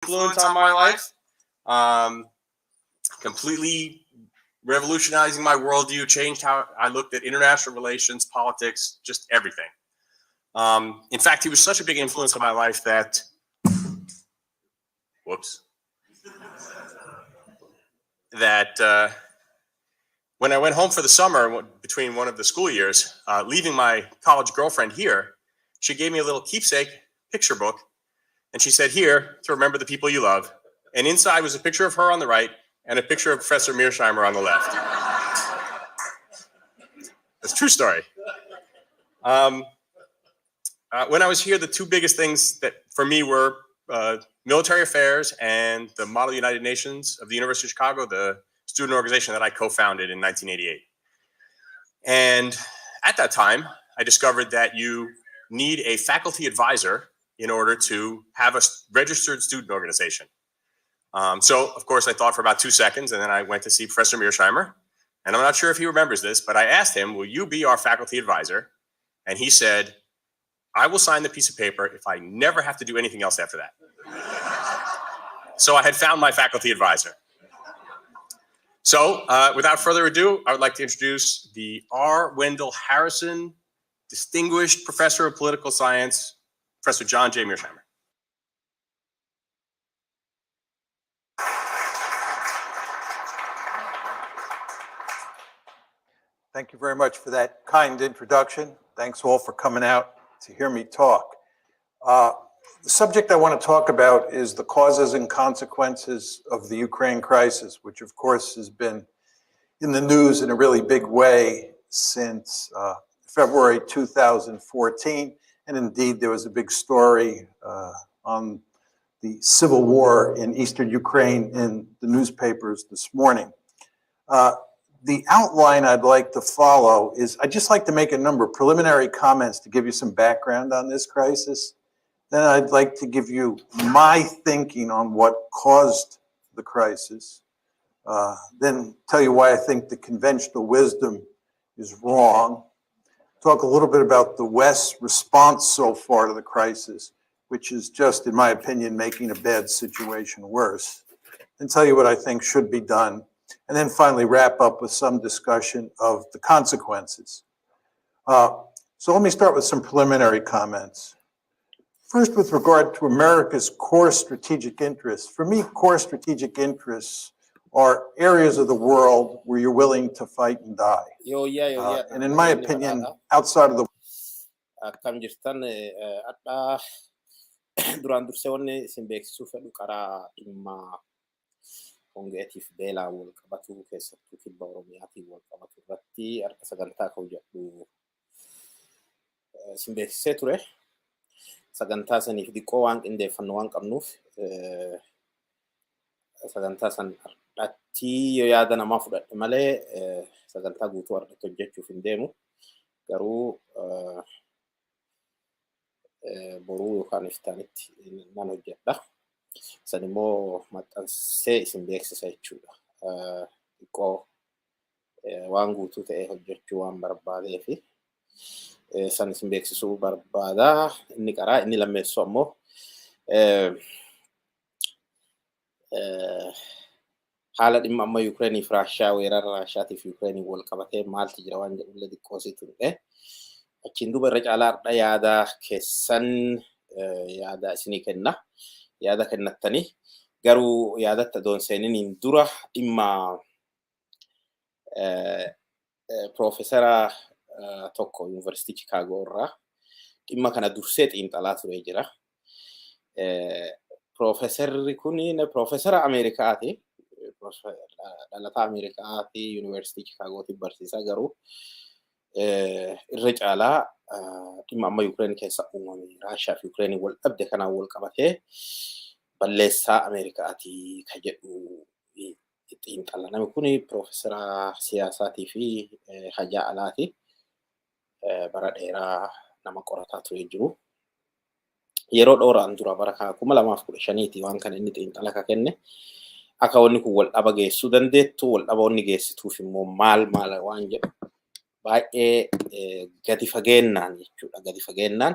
influence on my life. Completely revolutionizing my worldview, changed how I looked at international relations, politics, just everything. In fact, he was such a big influence on my life that, when I went home for the summer between one of the school years, leaving my college girlfriend here, she gave me a little keepsake picture book. And she said, here, to remember the people you love. And inside was a picture of her on the right and a picture of Professor Mearsheimer on the left. It's a true story. When I was here, the two biggest things that for me were military affairs and the Model United Nations of the University of Chicago, the student organization that I co-founded in 1988. And at that time, I discovered that you need a faculty advisor in order to have a registered student organization. So, of course, I thought for about 2 seconds, and then I went to see Professor Mearsheimer. And I'm not sure if he remembers this, but I asked him, will you be our faculty advisor? And he said, I will sign the piece of paper if I never have to do anything else after that. So I had found my faculty advisor. So without further ado, I would like to introduce the R. Wendell Harrison Distinguished Professor of Political Science, Professor John J. Mearsheimer. Thank you very much for that kind introduction. Thanks all for coming out to hear me talk. The subject I want to talk about is the causes and consequences of the Ukraine crisis, which of course has been in the news in a really big way since February 2014. And indeed, there was a big story on the civil war in eastern Ukraine in the newspapers this morning. The outline I'd like to follow is I'd just like to make a number of preliminary comments to give you some background on this crisis. Then I'd like to give you my thinking on what caused the crisis. Then tell you why I think the conventional wisdom is wrong. Talk a little bit about the West's response so far to the crisis, which is just, in my opinion, making a bad situation worse. And tell you what I think should be done. And then finally wrap up with some discussion of the consequences. So let me start with some preliminary comments. First, with regard to America's core strategic interests. For me, core strategic interests are areas of the world where you're willing to fight and die. And in my opinion, outside of the Hongeetiif Beelaa wal qabatu keessattuu kibba Oromiyaatiin wal qabatu irratti harka sagantaa ka'u jedhu isin beeksisee ture. Sagantaa saniif diqqoo waan qindeeffannoo waan qabnuuf sagantaa san har'atti yoo yaada namaa fudhadhe malee sagantaa guutuu har'atti hojjechuuf hin deemu. Garuu boruu yookaan iftaanitti nan hojjedha. San immoo maxxansee isin beeksisa jechuudha. Xiqqoo waan guutuu ta'ee hojjechuu waan barbaadeefi san isin beeksisuu barbaada. Inni qaraa inni lammeessu ammoo haala dhimma amma Ukrainiif Raashiyaa weerara Raashiyaatiif Ukrainii wal qabatee maaltu jira waan jedhullee xiqqoo sitti himee achiin duuba irra caalaa har'a yaada keessan yaada isinii kenna. Yaada kennattanii garuu yaadatta doon seeniniin dura dhimma Profeesara tokko Yuunivarsiitii Chicaagoo irraa dhimma kana dursee xiinxalaa ture jira. Profeesarri kun Profeesara Ameerikaati. Dhalataa Ameerikaati Yuunivarsiitii Chicaagootti barsiisaa garuu irra caalaa dhimma amma Ukraine keessa uumame Raashiyaa fi Ukraine wal dhabde kanaan wal qabatee balleessaa Ameerikaati ka jedhu xiinxala. Namni kun Profeesara siyaasaatii fi hajaa alaati. Bara dheeraa nama qorataa ture jiru. Yeroo dhooraan dura bara 2015 waan kan inni xiinxala ka kenne akka wanni kun wal dhaba geessuu dandeettu wal dhaba wanni geessituuf immoo maal waan jedhu baay'ee gadi fageennaan jechuudha. Gadi fageennaan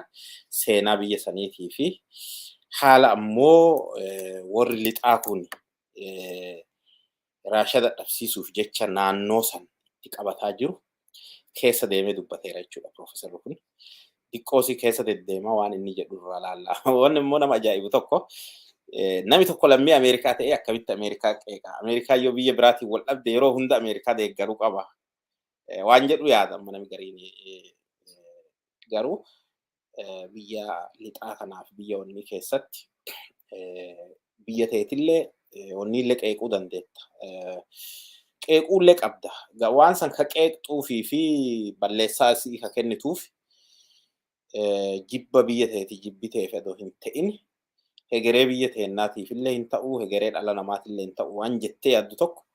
seenaa biyya saniitii fi haala ammoo warri lixaa kun Raashaa dadhabsiisuuf jecha naannoo san itti qabataa jiru keessa deemee dubbateera jechuudha Piroofeesarri kun. Xiqqoosii keessa deddeemaa waan inni jedhu irraa laallaa. Wanni immoo nama ajaa'ibu tokko namni tokko lammii Ameerikaa ta'ee akkamitti Ameerikaa qeeqa. Ameerikaa yoo biyya biraatiin wal dhabde yeroo hunda Ameerikaa deeggaruu qaba. Waan jedhu yaada namni gariin garuu biyya lixaa kanaaf biyya onni keessatti biyya ta'etillee onni illee qeequu dandeetta. Qeequullee qabda. Waan san ka qeeqxuufii fi balleessaa isii ka kennituuf jibba biyya ta'eeti jibbi ta'eef adoo hin ta'in hegeree biyya teennaatiif illee hin ta'u hegeree dhala namaatiif illee hin ta'u waan jettee yaaddu tokko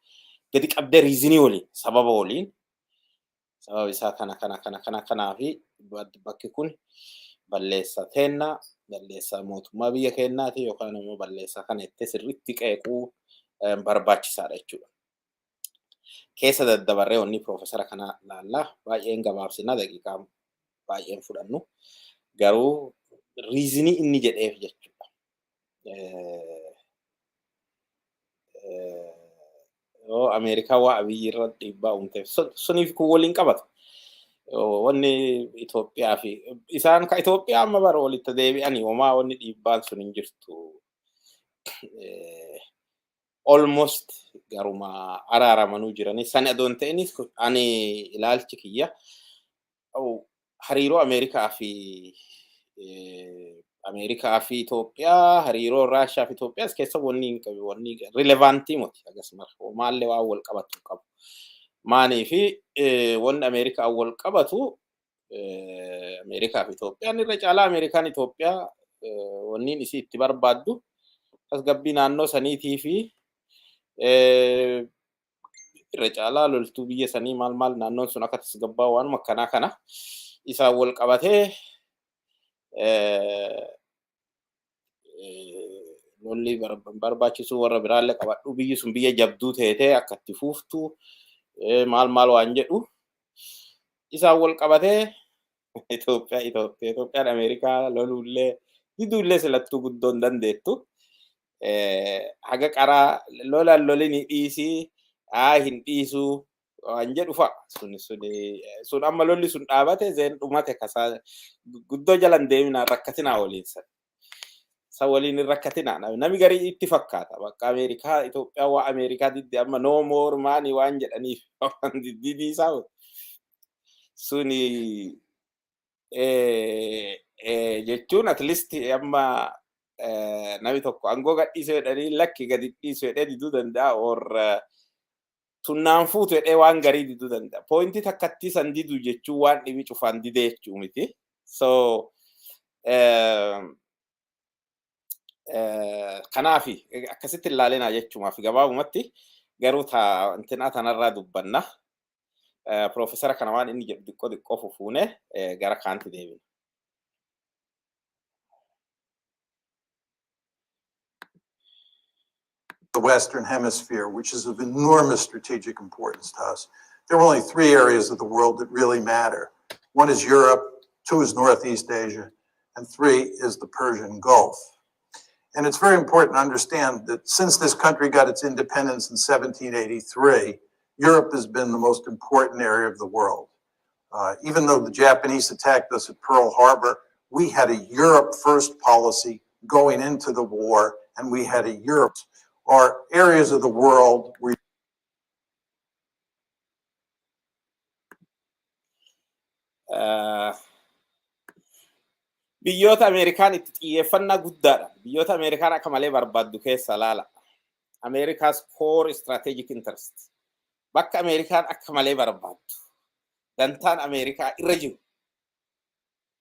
gadi qabdee riizinii waliin sababa waliin sababa isaa kanaa fi bakki kun balleessaa teennaa balleessaa mootummaa biyya keenyaati yookaan immoo balleessaa kana itti sirriitti qeequu barbaachisaadha jechuudha. Keessa daddabarree onni Piroofeesara kana laallaa baay'een gabaabsinaa daqiiqaa baay'een fudhannu garuu riizinii inni jedheef jechuudha. Yoo Ameerikaa waa abiyyi irra dhiibbaa uumteef suniif kun waliin qabatu. Wanni Itoophiyaa fi isaan ka Itoophiyaa amma bara walitti deebi'anii homaa wanni dhiibbaan sun hin jirtu. Almost garuma araaramanuu jiranii sana adoon ta'inis ani ilaalchi kiyya hariiroo Ameerikaa fi Itoophiyaa hariiroo Raashaa fi Itoophiyaas keessa wanni hin qabu wanni rilevantii moti akkasumas maallee waan wal qabatu qabu. Maanii fi wanni Ameerikaa wal qabatu Ameerikaa fi Itoophiyaan irra caalaa Ameerikaan Itoophiyaa wanni isii itti barbaaddu tasgabbii naannoo saniitii fi irra caalaa loltuu biyya sanii maal naannoon sun akka tasgabbaa waanuma akkanaa kana isaan wal qabatee lolli barbaachisu warra biraallee qabadhu biyyi sun biyya jabduu ta'ee akka itti fuuftu maal waan jedhu isaan wal qabatee Itoophiyaan Ameerikaa lolullee didullee silattuu guddoo hin dandeettu. Haga qaraa lolin dhiisii hin dhiisuu waan jedhu fa'a sun amma lolli sun dhaabate zeen dhumate kasaa guddoo jalan deeminaa rakkatinaa waliin sa waliin hin rakkatinaa nami garii itti fakkaata bakka Ameerikaa Itoophiyaa waa Ameerikaa didde amma no more maanii waan jedhaniif didiisaa suni jechuun at least amma nami tokko angoo gadhiisuu jedhanii lakki gadi dhiisuu jedhee diduu danda'a or tunnaan fuutu jedhee waan garii diduu danda'a. Pointii takkattii san diduu jechuun waan dhibi cufaan didee jechuu miti. So kanaafi akkasitti ilaalinaa jechuumaaf gabaabumatti garuu intinaa tanarraa dubbanna. Piroofeesara kana waan inni jedhu xiqqoo fufuune gara kaanti deebina. The Western Hemisphere, which is of enormous strategic importance to us. There are only 3 areas of the world that really matter. 1 is Europe, 2 is Northeast Asia, and 3 is the Persian Gulf. And it's very important to understand that since this country got its independence in 1783, Europe has been the most important area of the world. Even though the Japanese attacked us at Pearl Harbor, we had a Europe first policy going into the war, and we had a Europe or areas of the world where biyyoota Ameerikaan itti xiyyeeffannaa guddaadha. Biyyoota Ameerikaan akka malee barbaaddu keessa laala. America's core strategic interest. Bakka Ameerikaan akka malee barbaaddu. Dantaan Ameerikaa irra jiru.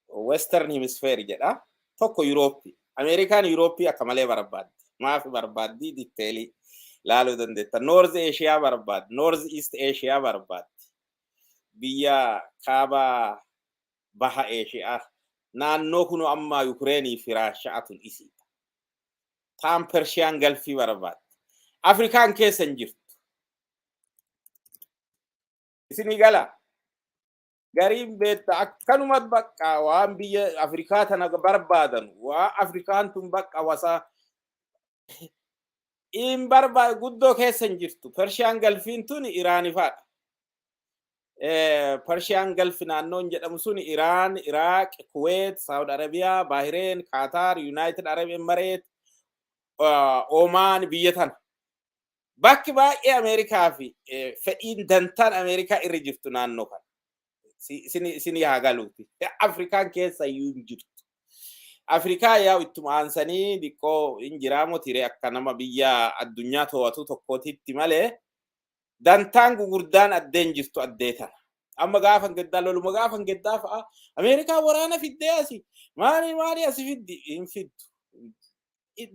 Western Hemisphere jedha. Tokko Eurooppii. Ameerikaan Eurooppii akka malee barbaaddi. Maaf barbaaddi diteelii laaluu dandeetta. North Asia barbaaddi. North East Asia barbaaddi. Biyya kaaba baha Asia. Naannoo kunu amma Ukrainii fi Raashaatun isiidha. Taan Persian Gulfii barbaaddi. Afrikaan keessa hin jirtu. Isinii gala. Gariin beektaa akkanuma bakka waan biyya Afrikaa tana barbaadan waan Afrikaan tun bakka wasaa in guddoo keessa hin jirtu. Persiyaan galfiin tun Iraanifaadha. Persiyaan galfi naannoon jedhamu sun Iraan, Iraaq, Kuwait, Saudi Arabiyaa, Bahireen, Qatar, United Arab Emirates, Oman biyya tana. Bakki baay'ee Ameerikaa fi fedhiin dantaan Ameerikaa irra jirtu naannoo kana. Sini haa galuuti. Afrikaan keessa iyyuu hin jirtu. Afrikaa yaa ittuma aansanii diqqoo hin jiraamoo tiree akka nama biyya addunyaa to'atu tokkootitti malee dantaan gugurdaan addeen jirtu addee tana. Amma gaafa gaddaa loluma gaafa gaddaa fa'a Ameerikaa waraana fiddee asi maali asi fiddi hin fiddu.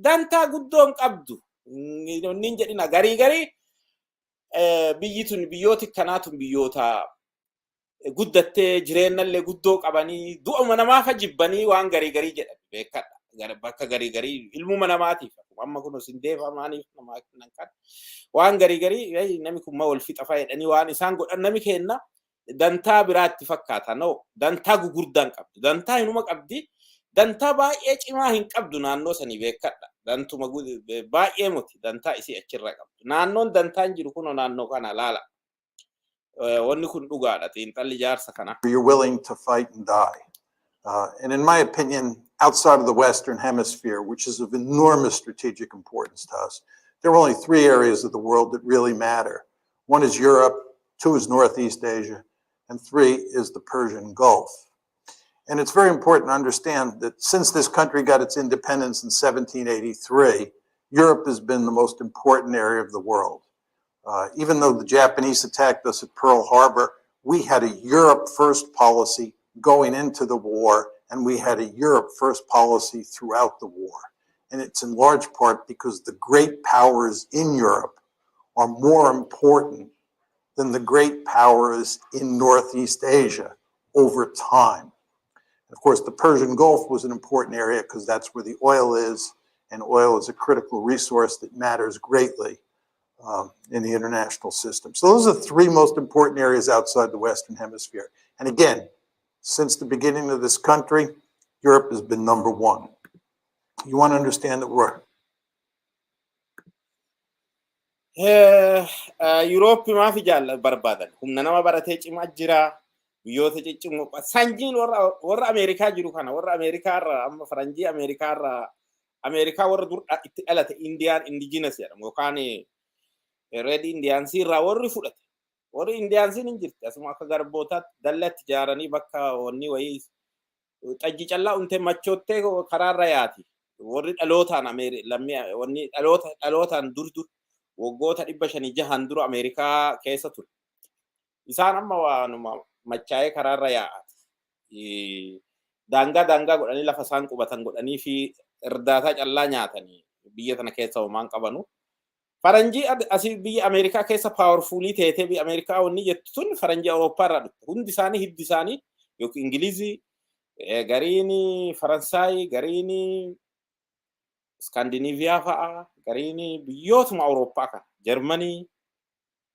Dantaa guddoo hin qabdu. Nin jedhina garii biyyi tun biyyooti kanaatun biyyoota guddattee jireenyallee guddoo qabanii du'uma namaaf jibbanii waan garii jedhan beekadha. Bakka garii ilmuma namaatiif amma kun isin deefamaaniif namaa kennan kan waan garii namni kun ma wal fixa fayyadanii waan isaan godhan nami kenna dantaa biraatti fakkaata. No dantaa gugurdaan qabdu. Dantaa hinuma qabdi. Dantaa baay'ee cimaa hin qabdu naannoo sanii beekadha. Dantuma baay'ee muti dantaa isii achirra qabdu. Naannoon dantaan jiru kun naannoo kana laala. Wanni kun dhugaadha xiinxalli jaarsa kana. You're willing to fight and die. And in my opinion, outside of the Western Hemisphere, which is of enormous strategic importance to us, there are only three areas of the world that really matter. One is Europe, two is Northeast Asia, and three is the Persian Gulf. And it's very important to understand that since this country got its independence in 1783, Europe has been the most important area of the world. Even though the Japanese attacked us at Pearl Harbor, we had a Europe first policy going into the war, and we had a Europe first policy throughout the war. And it's in large part because the great powers in Europe are more important than the great powers in Northeast Asia over time. Of course, the Persian Gulf was an important area because that's where the oil is, and oil is a critical resource that matters greatly in the international system. So those are the three most important areas outside the Western Hemisphere. And again, since the beginning of this country, Europe has been number one. You want to understand that we're... Europe maafi jaalla barbaadan humna nama baratee cimaa jira biyyoota ciccimoo sanjiin warra Ameerikaa jiru kana warra Ameerikaa irraa amma faranjii Ameerikaa warra dur itti dhalate Indiyaan indigenous jedhamu yookaan red Indians irraa warri fudhate warri Indians hin jirti asuma akka garbootaatti dallatti ijaaranii bakka wanni wayii xajji callaa untee machoottee karaarra yaati warri dhalootaan wanni dhalootaan dur waggoota 500 dura Ameerikaa keessa ture. Isaan amma waanuma machaa'ee karaarra yaa'ati. Daangaa godhanii lafa isaan qubatan godhanii fi irdaataa callaa nyaatanii biyya tana keessa homaan qabanu. Faranjii asii biyya Ameerikaa keessa powerfulii teetee biyya Ameerikaa wanni jettu tun faranjii Awurooppaa irraa dhufte. Hundi isaanii hiddi isaanii yookiin Ingilizii, gariin Faransaay, gariin Skandinaaviyaa fa'a, gariin biyyootuma Awurooppaa kana, Jarmanii,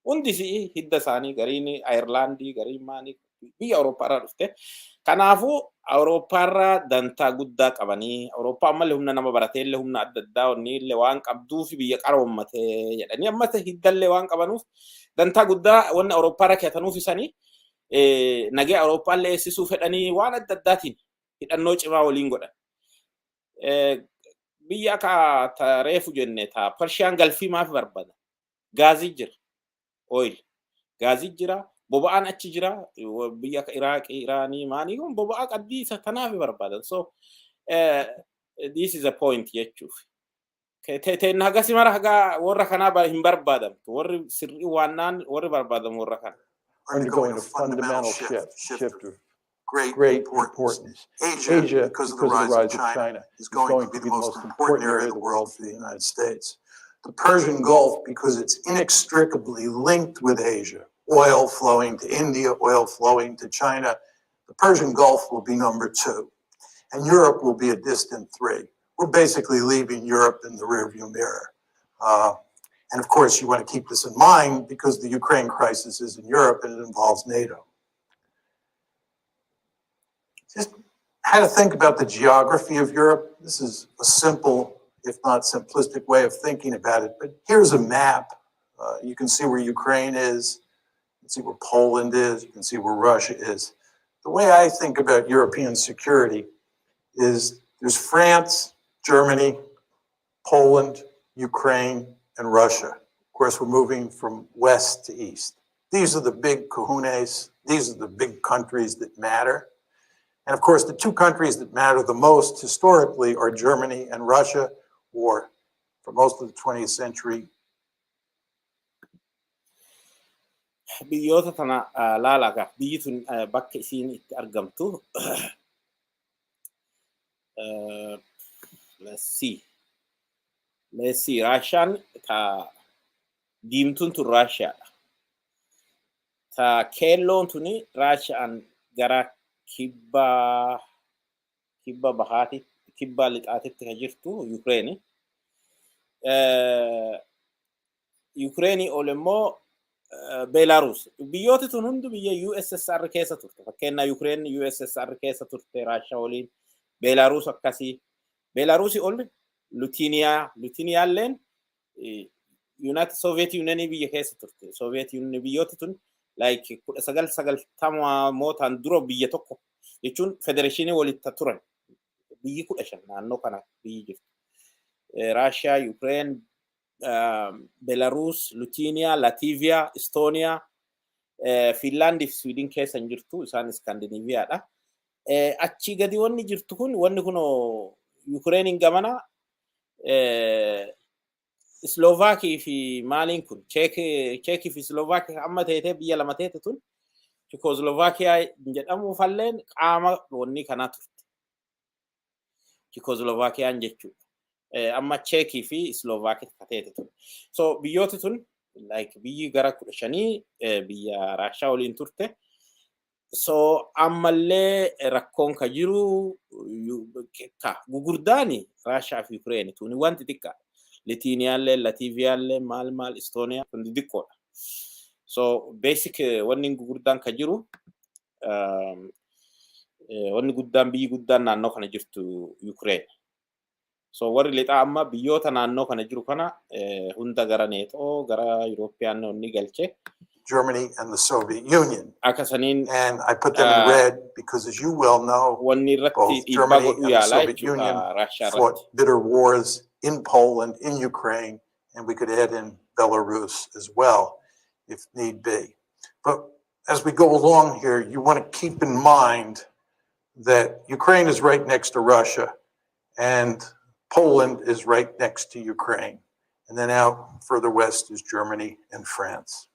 hundi hidda isaanii gariin Ayirlaandii, gariin maanii biyya Awurooppaa irraa dhufte. Kanaafuu Awurooppaa irraa dantaa guddaa qabanii, Awurooppaa ammallee humna nama barateellee humna adda addaa wanniillee waan qabduuf biyya qaroommate jedhanii ammas hiddallee waan qabanuuf dantaa guddaa wanni Awurooppaa irra keetanuuf isanii nagee Awurooppaallee eessisuu fedhanii waan adda addaatiin hidhannoo cimaa waliin godhan. Biyya akka reefu jenne taa Persiyaan galfii maaf barbaadan? Gaazii jira, oil, gaazii jira, boba'aan achi jira, biyya akka Iraaqii, Iraanii, maanii kun boba'aa qabdii isa kanaaf barbaadan. So this is a point jechuuf. Teennaa hagasii mara hagaa warra kanaa hin barbaadamtu. Warri sirrii waannaan warri barbaadamu warra kana. Undergoing a fundamental shift of great importance. Asia, because of the rise of China, is going to be the most important area of the world for the United States. The Persian Gulf, because it's inextricably linked with Asia, oil flowing to India, oil flowing to China, the Persian Gulf will be number 2. And Europe will be a distant 3. We're basically leaving Europe in the rearview mirror. And of course, you want to keep this in mind because the Ukraine crisis is in Europe and it involves NATO. just how to think about the geography of Europe. This is a simple, if not simplistic, way of thinking about it. But here's a map. You can see where Ukraine is. You can see where Poland is. You can see where Russia is. The way I think about European security is there's France, Germany, Poland, Ukraine, and Russia. Of course, we're moving from west to east. These are the big kahunas. These are the big countries that matter. And of course, the two countries that matter the most historically are Germany and Russia, or for most of the 20th century. Biyyoota tana laalaga biyyi tun bakka isiin itti argamtu let's see Raashaan ta diimtuun tun Raashaadha. Ta keelloon tuni Raashaan gara kibba bahaati kibba lixaatitti ka jirtu Ukraine. Ukraine ol immoo Belarus. Biyyooti tun hundi biyya USSR keessa turte. Fakkeenyaa Ukraine USSR keessa turte Raashaa waliin. Belarus akkasii. Belarus ol Lutiniaalleen United Soviet Union biyya keessa turte. Soviet Union biyyooti tun like 1990 dura biyya tokko jechuun federeeshinii walitti turan. Biyyi 15 naannoo kana biyyi jirtu. Russia, Ukraine, Belarus, Lithuania, Latvia, Estonia, Finland, Sweden keessa jirtu isaan Scandinaviaadha. Achi gadi wanni jirtu kun wanni kun Ukraine gamana Slovakia fi maaliin kun Czech fi Slovakia amma ta'ee biyya lama ta'e tun Czechoslovakia jedhamu falleen qaama wanni kana turte. Czechoslovakia jechuudha. Amma Czech fi Slovakia ta'e tun. So biyyooti tun like biyyi gara 15 biyya Raashaa waliin turte. So ammallee rakkoon ka jiru gugurdaani Raashaa fi Ukraine tuni wanti xiqqaa. Lithuaniaallee, Latviaallee, maal Estonia kun xiqqoodha. So basic wanni gugurdaan ka jiru wanni guddaan biyyi guddaan naannoo kana jirtu Ukraine. So warri lixaa amma biyyoota naannoo kana jiru kana hunda gara NATO gara European wanni galche. Germany and the Soviet Union. Akasanin And I put them in red because, as you well know, both Germany and the Soviet Union fought bitter wars in Poland, in Ukraine, and we could add in Belarus as well, if need be. But as we go along here, you want to keep in mind that Ukraine is right next to Russia, and Poland is right next to Ukraine. And then out further west is Germany and France.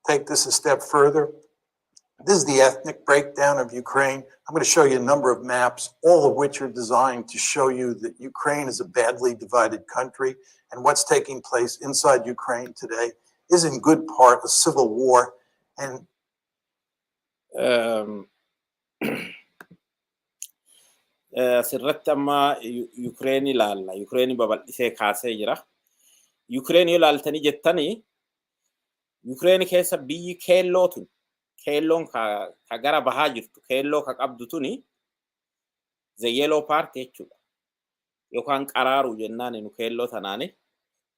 Take this a step further. This is the ethnic breakdown of Ukraine. I'm going to show you a number of maps, all of which are designed to show you that Ukraine is a badly divided country, and what's taking place inside Ukraine today is in good part a civil war. And sirratti amma Ukraine ilaalla. Ukraine babal'isee kaasee jira. Ukraine yoo ilaaltanii jettanii Ukraine keessa biyyi keellootu keelloon ka gara bahaa jirtu keelloo ka qabdu tuni the yellow part jechuudha. Yookaan qaraaru jennaan nu keelloo tanaani.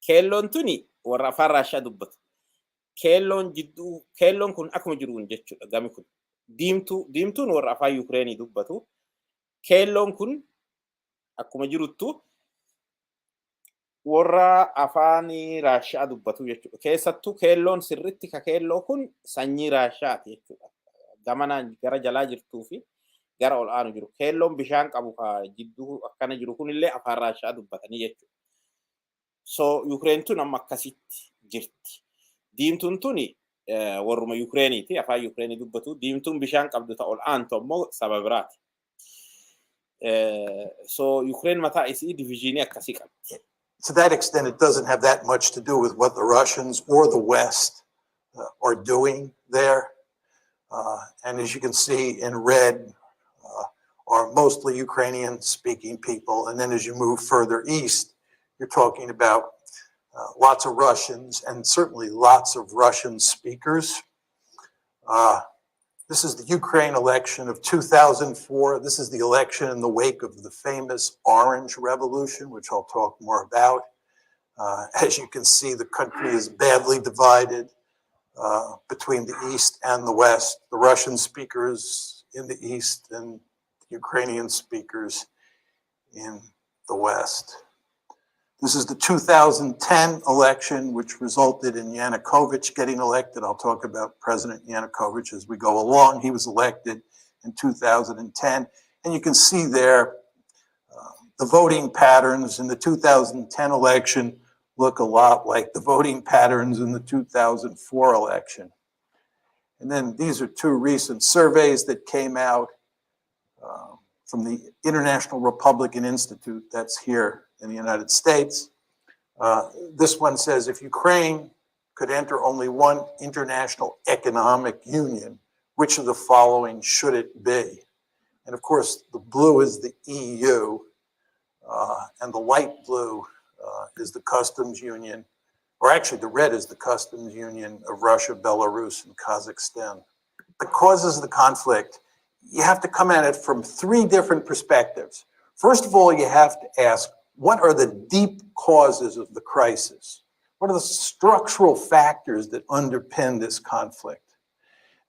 Keelloon tuni warra afaan Raashaa dubbatu. Keelloon kun akkuma jiruun jechuudha gami kun. Diimtuun warra afaan Ukraine dubbatu. Keelloon kun akkuma jiruttu warra afaan Raashaa dubbatu jechuudha. Keessattuu keelloon sirritti ka keelloo kun sanyii Raashaati jechuudha. Gamanaan gara jalaa jirtuu fi gara ol aanu jiru. Keelloon bishaan qabu ka jidduu akkana jiru kunillee afaan Raashaa dubbatanii jechuudha. So Ukraine tun amma akkasitti jirti. Diimtuun tuni warruma Ukraineeti afaan Ukraine dubbatu. Diimtuun bishaan qabdu ta ol aantu ammoo saba biraati. So Ukraine mataa isii divisionii akkasii qabdi. To that extent, it doesn't have that much to do with what the Russians or the West are doing there. And as you can see in red are mostly Ukrainian-speaking people. And then as you move further east, you're talking about lots of Russians and certainly lots of Russian speakers. This is the Ukraine election of 2004. This is the election in the wake of the famous Orange Revolution, which I'll talk more about. As you can see, the country is badly divided between the East and the West, the Russian speakers in the East and the Ukrainian speakers in the West. This is the 2010 election, which resulted in Yanukovych getting elected. I'll talk about President Yanukovych as we go along. He was elected in 2010. And you can see there the voting patterns in the 2010 election look a lot like the voting patterns in the 2004 election. And then these are two recent surveys that came out from the International Republican Institute, that's here in the United States. This one says, if Ukraine could enter only one international economic union, which of the following should it be? And of course, the blue is the EU, and the light blue is the customs union, or actually the red is the customs union of Russia, Belarus, and Kazakhstan. The causes of the conflict, you have to come at it from three different perspectives. First of all, you have to ask, what are the deep causes of the crisis? What are the structural factors that underpin this conflict?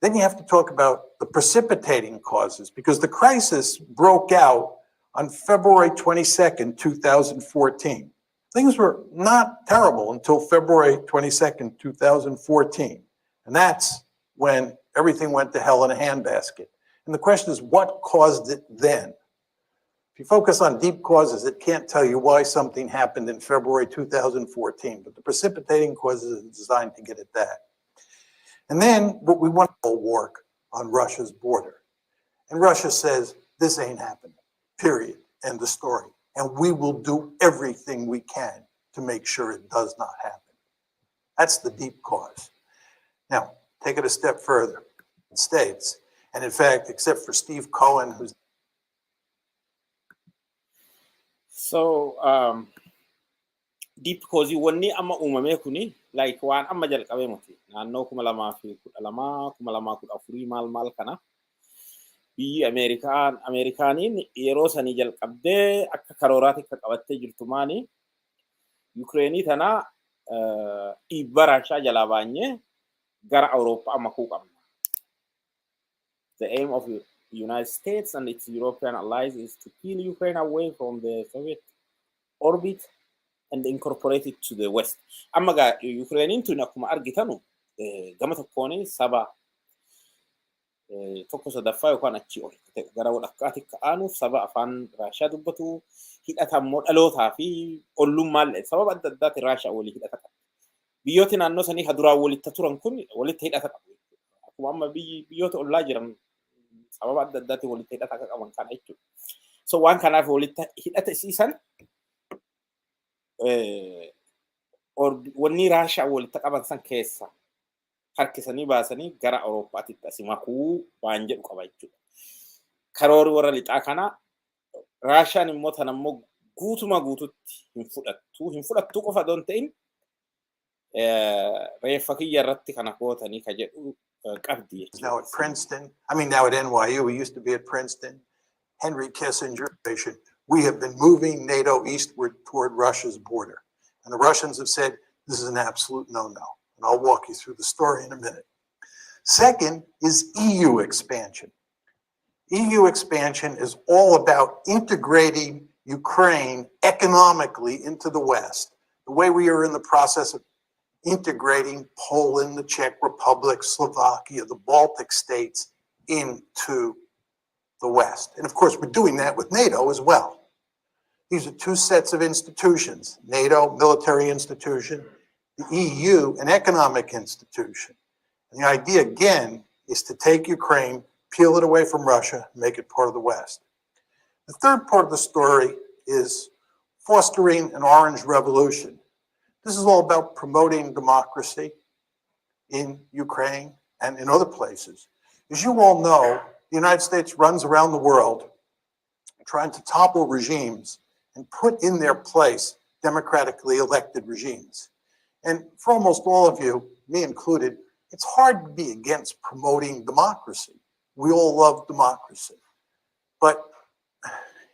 Then you have to talk about the precipitating causes, because the crisis broke out on February 22nd, 2014. Things were not terrible until February 22nd, 2014. And that's when everything went to hell in a handbasket. And the question is, what caused it then? If you focus on deep causes, it can't tell you why something happened in February 2014, but the precipitating causes are designed to get at that. And then what we want to work on Russia's border. And Russia says, this ain't happening, period, end of story. And we will do everything we can to make sure it does not happen. That's the deep cause. Now, take it a step further. The States, and in fact, except for Steve Cohen, who's deep cause wanni amma uumame kuni like waan amma jalqabe mati naannoo 2012 maal kana biyyi Ameerikaaniin yeroo sanii jalqabdee akka karooraatti akka qabattee jirtu maani Ukrainii tana dhiibba Raashaa jalaa baanyee gara Awurooppaa makuu qabna. The aim of the United States and its European allies is to peel Ukraine away from the Soviet orbit and incorporate it to the West. Amma ga Ukrainiin tun akkuma argitanu gama tokkoon saba tokko sadaffaa yookaan achi ol gara walakkaatti ka'anuuf saba afaan Raashaa dubbatu hidhata immoo dhalootaa fi ollummaa sababa adda addaatti Raashaa walii hidhata qabu. Biyyooti naannoo sanii haduraa walitti turan kun walitti hidhata qabu. Akkuma amma biyyoota ollaa jiran sababa adda addaatti walitti hidhata qaban kana jechuudha. So waan kanaaf walitti hidhata isiisan wanni Raashaa walitti qaban san keessa harkisanii baasanii gara Awurooppaatti asimakuu waan jedhu qaba jechuudha. Karoori warra lixaa kana Raashaan immoo tan ammoo guutuma guututti hin fudhattu qofa doon ta'in reeffa kiyya irratti kana kootanii ka jedhu qabdi. Now at Princeton, now at NYU, we used to be at Princeton. Henry Kissinger, we have been moving NATO eastward toward Russia's border. And the Russians have said, this is an absolute no-no. And I'll walk you through the story in a minute. Second is EU expansion. EU expansion is all about integrating Ukraine economically into the West, the way we are in the process of integrating Poland, the Czech Republic, Slovakia, the Baltic states into the West. And of course, we're doing that with NATO as well. These are two sets of institutions, NATO, military institution, the EU, an economic institution. And the idea, again, is to take Ukraine, peel it away from Russia, make it part of the West. The third part of the story is fostering an orange revolution. This is all about promoting democracy in Ukraine and in other places. As you all know, the United States runs around the world trying to topple regimes and put in their place democratically elected regimes. And for almost all of you, me included, it's hard to be against promoting democracy. We all love democracy. But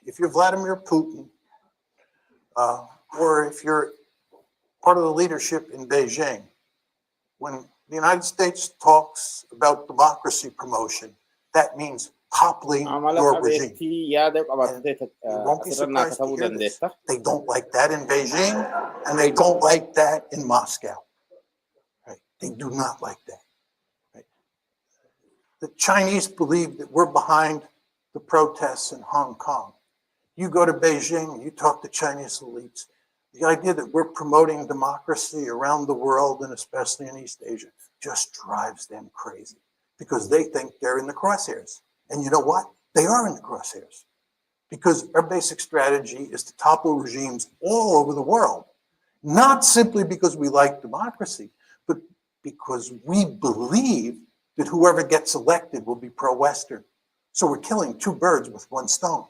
if you're Vladimir Putin, or if you're part of the leadership in Beijing, when the United States talks about democracy promotion, that means toppling your regime. You won't be surprised to hear this. They don't like that in Beijing, and they don't like that in Moscow. Right? They do not like that. Right? The Chinese believe that we're behind the protests in Hong Kong. You go to Beijing, you talk to Chinese elites, the idea that we're promoting democracy around the world, and especially in East Asia, just drives them crazy because they think they're in the crosshairs. And you know what? They are in the crosshairs because our basic strategy is to topple regimes all over the world, not simply because we like democracy, but because we believe that whoever gets elected will be pro-Western. So we're killing two birds with one stone.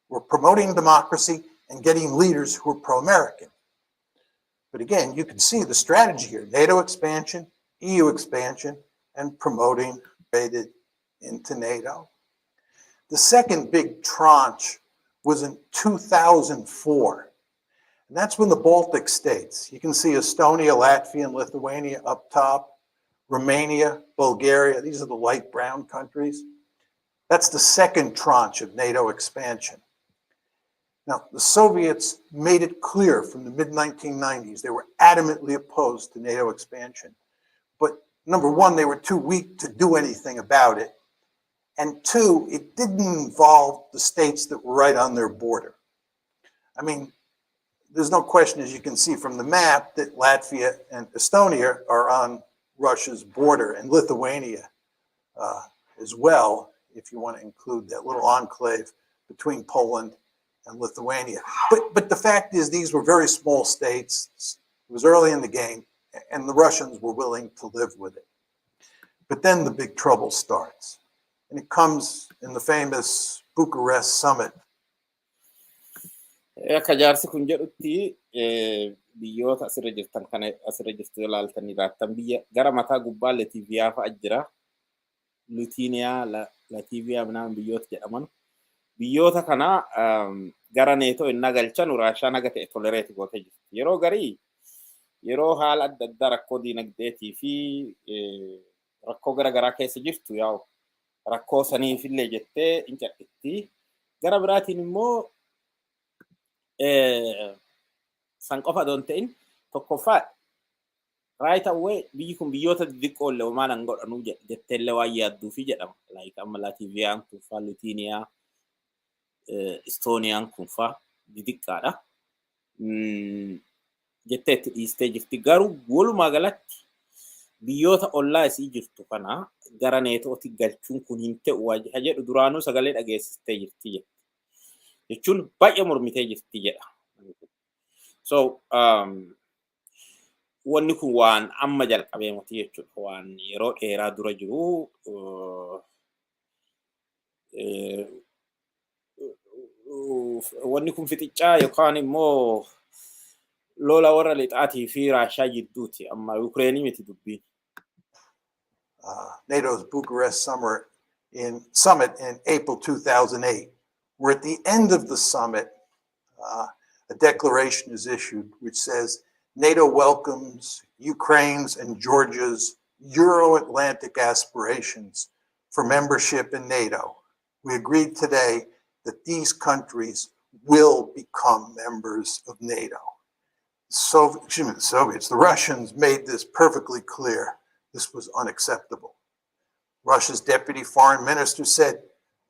We're promoting democracy and getting leaders who are pro-American. But again, you can see the strategy here: NATO expansion, EU expansion, and promoting trade into NATO. The second big tranche was in 2004. And that's when the Baltic states, you can see Estonia, Latvia, and Lithuania up top, Romania, Bulgaria, these are the light brown countries. That's the second tranche of NATO expansion. Now, the Soviets made it clear from the mid-1990s they were adamantly opposed to NATO expansion. But number one, they were too weak to do anything about it. And two, it didn't involve the states that were right on their border. I mean, there's no question, as you can see from the map, that Latvia and Estonia are on Russia's border, and Lithuania as well, if you want to include that little enclave between Poland and Lithuania. But the fact is, these were very small states. It was early in the game, and the Russians were willing to live with it. But then the big trouble starts, and it comes in the famous Bucharest summit. Akka jaarsi kun jedhutti biyyoota asirra jirtan kana asirra jirtu ilaaltan jiraattan biyya gara mataa gubbaa Latiiviyaa fa'a jira. Lutiiniyaa, Latiiviyaa minaan biyyoota jedhaman. Biyyoota kana gara neetoo inni galchan Raashaan haga ta'e tolereeti gootee jirti. Yeroo garii yeroo haala adda addaa rakkoo diinagdeetii fi rakkoo garaagaraa keessa jirtu yaa'u rakkoo saniifillee jettee hin cadhitti. Gara biraatiin immoo san qofa doon ta'in tokkoffaa right away biyyi kun biyyoota xixiqqoolle homaan an godhanuu jetteellee waan yaadduu fi jedhama. Like amma Latiiviyaan kun faa Lutiiniyaa, Estooniyaan kun faa xixiqqaadha. Jettee itti dhiistee jirti. Garuu walumaa galatti biyyoota ollaa isii jirtu kana gara neetooti galchuun kun hin ta'u waa jedhu duraanuu sagalee dhageessistee jirti jette. Jechuun baay'ee mormitee jirti jedha. So wanni kun waan amma jalqabee miti jechuudha. Waan yeroo dheeraa dura jiru wanni kun fixichaa yookaan immoo lola warra lixaatii fi Raashaa jidduuti. Amma Ukrainii miti dubbiin. NATO's Bucharest summit in April 2008. We're at the end of the summit. A declaration is issued which says NATO welcomes Ukraine's and Georgia's Euro-Atlantic aspirations for membership in NATO. We agreed today that these countries will become members of NATO. The Soviets, the Russians made this perfectly clear. This was unacceptable. Russia's deputy foreign minister said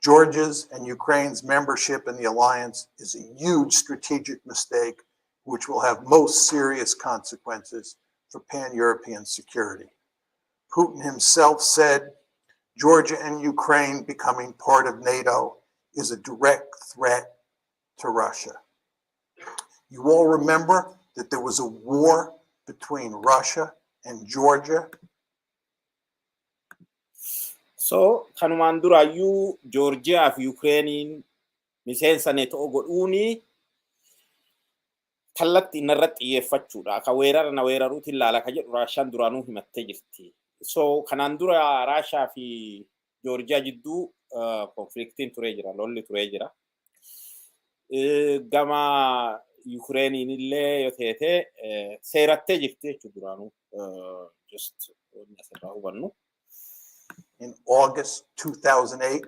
Georgia's and Ukraine's membership in the alliance is a huge strategic mistake which will have most serious consequences for pan-European security. Putin himself said Georgia and Ukraine becoming part of NATO is a direct threat to Russia. You all remember that there was a war between Russia and Georgia. So kanumaan duraayyuu Georgiyaa fi Ukrainiin miseensa neetoo godhuuni kallatti inarratti xiyyeeffachuudha. Akka weerara na weeraruutiin laala ka jedhu Raashaan duraanuu himattee jirti. So kanaan dura Raashaa fi Joorjiyaa jidduu konfliktiin turee jira, lolli turee jira. Gama Ukrainiin illee yoo ta'e seerattee jirti jechuudha duraanuu just asirraa hubannu. In August 2008,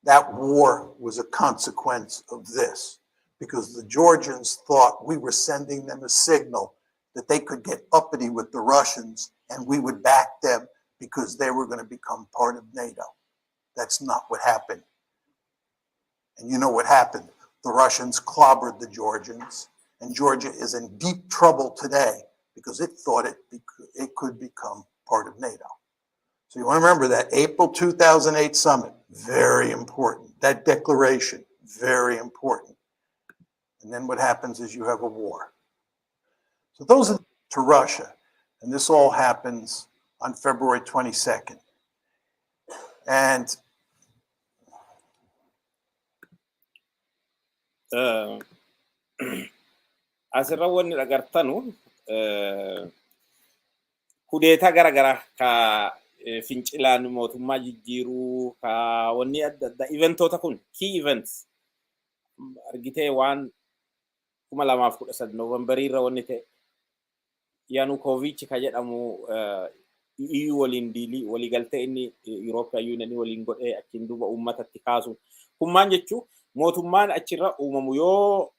that war was a consequence of this, because the Georgians thought we were sending them a signal that they could get uppity with the Russians and we would back them because they were going to become part of NATO. That's not what happened. And you know what happened? The Russians clobbered the Georgians, and Georgia is in deep trouble today because it thought it could become part of NATO. So you want to remember that April 2008 summit, very important. That declaration, very important. And then what happens is you have a war. So those are to Russia, and this all happens on February 22nd. And asirra wanni agartanu kudeetaa garagaraa ka fincilaan mootummaa jijjiiruu ka wanni adda addaa eventoota kun key events argitee waan 2013 November irra wanni ta'e Yanukovych ka jedhamu EU waliin diilii walii galtee inni European Union waliin godhee achiin duuba uummatatti kaasu kun maan jechuu mootummaan achirra uumamu yoo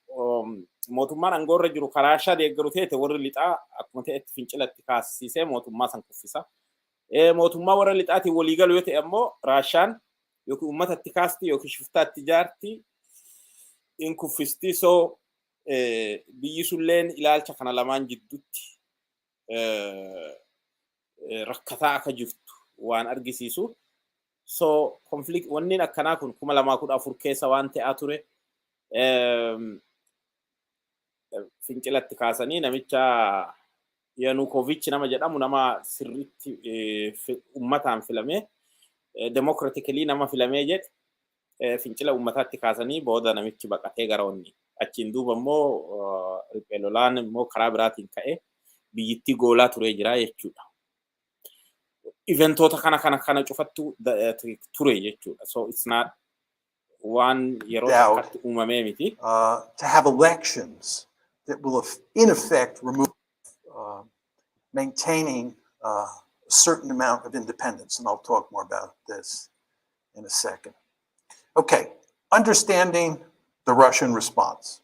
mootummaan angoorra jiru karaashaa deeggaru ta'e warri lixaa akkuma ta'etti fincilatti kaasisee mootummaa san kuffisa. Mootummaa warra lixaatiin walii galu yoo ta'e ammoo raashaan yookiin uummatatti kaasti yookiin shiftaatti jaarti in kuffisti soo biyyi sulleen ilaalcha kana lamaan jidduutti rakkataa akka jirtu waan argisiisu. So conflict wannin akkanaa kun 2014 keessa waan ta'aa ture fincilatti kaasanii namicha Yanukovych nama jedhamu nama sirriitti uummataan filame democratically nama filame jedhe fincila uummataatti kaasanii booda namichi baqatee gara onni achiin duuba immoo riphee lolaan immoo karaa biraatiin ka'e biyyittii goolaa turee jira jechuudha. Eventoota kana cufattu ture jechuudha. So it's not one yeroo takkatti uumamee miti. To have elections that will in effect remove maintaining a certain amount of independence, and I'll talk more about this in a second. Okay, understanding the Russian response.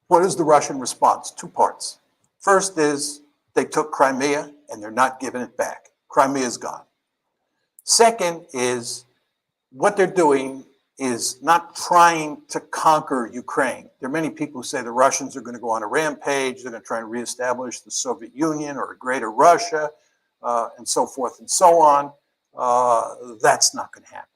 What is the Russian response? Two parts. First is they took Crimea and they're not giving it back. Crimea is gone. Second is what they're doing is not trying to conquer Ukraine. There are many people who say the Russians are going to go on a rampage, they're going to try and reestablish the Soviet Union or a greater Russia, and so forth and so on. That's not going to happen.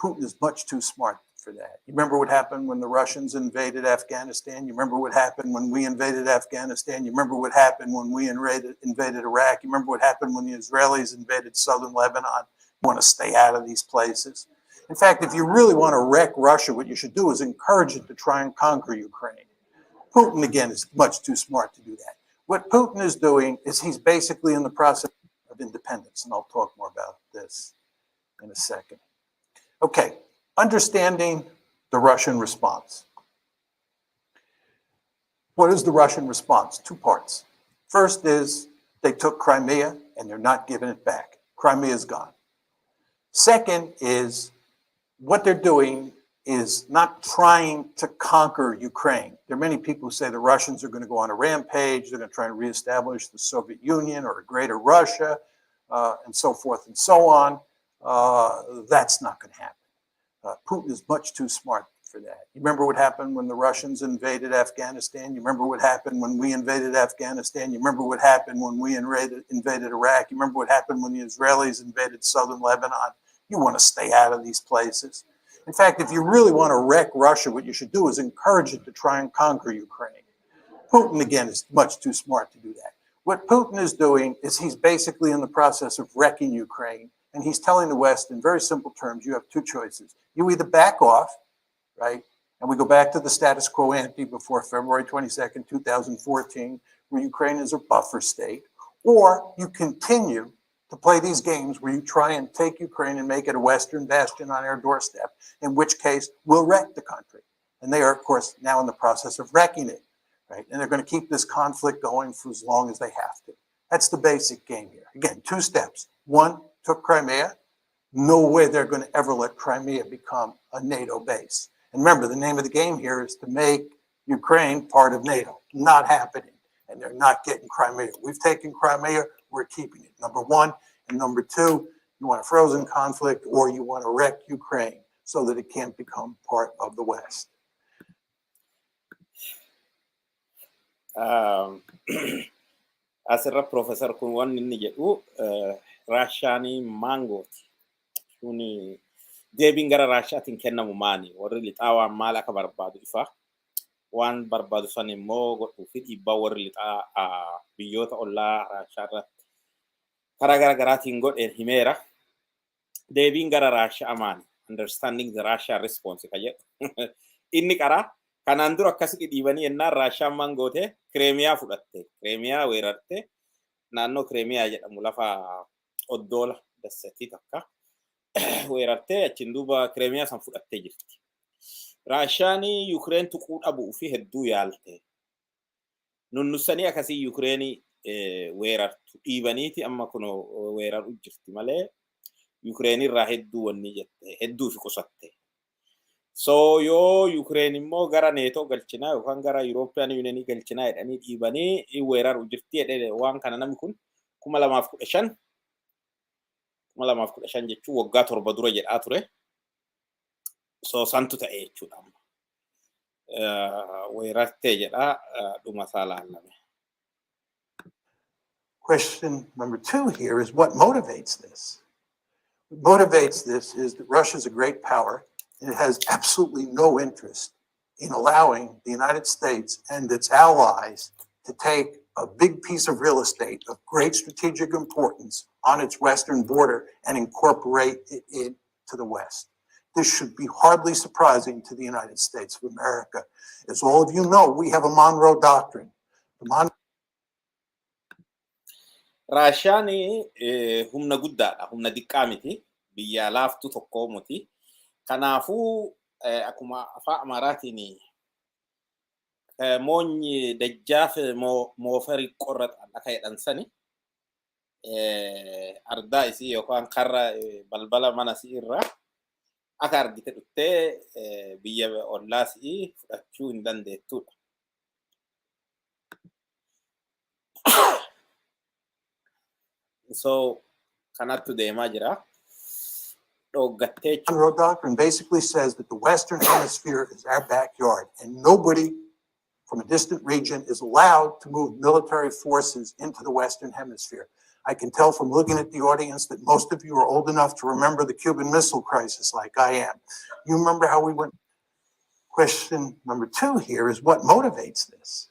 Putin is much too smart for that. You remember what happened when the Russians invaded Afghanistan? You remember what happened when we invaded Afghanistan? You remember what happened when we invaded Iraq? You remember what happened when the Israelis invaded southern Lebanon? You want to stay out of these places. In fact, if you really want to wreck Russia, what you should do is encourage it to try and conquer Ukraine. Putin, again, is much too smart to do that. What Putin is doing is he's basically in the process of independence, and I'll talk more about this in a second. Okay, understanding the Russian response. What is the Russian response? Two parts. First is they took Crimea and they're not giving it back. Crimea is gone. Second is what they're doing is not trying to conquer Ukraine. There are many people who say the Russians are going to go on a rampage, they're going to try and reestablish the Soviet Union or a greater Russia, and so forth and so on. That's not going to happen. Putin is much too smart for that. You remember what happened when the Russians invaded Afghanistan? You remember what happened when we invaded Afghanistan? You remember what happened when we invaded Iraq? You remember what happened when the Israelis invaded southern Lebanon? You want to stay out of these places. In fact, if you really want to wreck Russia, what you should do is encourage it to try and conquer Ukraine. Putin, again, is much too smart to do that. What Putin is doing is he's basically in the process of wrecking Ukraine, and he's telling the West in very simple terms, you have two choices. You either back off, right, and we go back to the status quo ante before February 22nd, 2014, where Ukraine is a buffer state, or you continue to play these games where you try and take Ukraine and make it a Western bastion on our doorstep, in which case we'll wreck the country. And they are, of course, now in the process of wrecking it, right? And they're going to keep this conflict going for as long as they have to. That's the basic game here. Again, 2 steps. 1, took Crimea. No way they're going to ever let Crimea become a NATO base. And remember, the name of the game here is to make Ukraine part of NATO. Not happening. And they're not getting Crimea. We've taken Crimea, we're keeping it. Number 1. And number 2, you want a frozen conflict or you want to wreck Ukraine so that it can't become part of the West. Asirra Professor kun wanni inni jedhu Raashaanii maangooti. Kuni deebiin gara Raashaatiin kennamu maani? Warri lixaa waan maal akka barbaadu ifa. Waan barbaadu san immoo godhuu fi dhiibbaa warri lixaa biyyoota ollaa Raashaa irratti karaa garaagaraatiin godheen himeera. Deebiin gara Raashaa maani? Understanding the Russia response ka jedhu. Inni karaa kanaan dura akkasii dhiibanii yennaan Raashaan maangoote Kireemiyaa fudhatte. Kireemiyaa weerarte naannoo Kireemiyaa jedhamu lafa oddoola dassatii takka weerarte achiin duuba Kireemiyaa san fudhattee jirti. Raashaan Ukrain tuquu dhabuu fi hedduu yaalte. Nunnusanii akkasii Ukrain weerartu dhiibaniiti amma kun weeraru jirti malee Ukrain irraa hedduu wanni jette hedduu fi qusatte. So yoo Ukrain immoo gara NATO galchinaa yookaan gara European Union galchinaa jedhanii dhiibanii weeraru jirti jedhee waan kana namni kun 2015 jechuun waggaa 7 dura jedhaa ture. So santu ta'e jechuudha. Weerartee jedhaa dhuma isaa laallame. Question number 2 here is what motivates this? What motivates this is that Russia is a great power. It has absolutely no interest in allowing the United States and its allies to take a big piece of real estate of great strategic importance on its western border and incorporate it into the West. This should be hardly surprising to the United States of America. As all of you know, we have a Monroe Doctrine. Raashaan humna guddaadha, humna diqqaa miti, biyya laaftu tokko miti. Kanaafuu akkuma afaan Amaaraatiin moonyi dajjaaf moofarii qorratan akka jedhan sani ardaa isii yookaan karra balbala mana isii irraa akka argite dhuftee biyya ollaa isii fudhachuu hin dandeettudha. So kanattu deemaa jira. Monroe Doctrine basically says that the Western Hemisphere is our backyard and nobody from a distant region is allowed to move military forces into the Western Hemisphere. I can tell from looking at the audience that most of you are old enough to remember the Cuban Missile Crisis like I am. You remember how we went? Question number 2 here is what motivates this?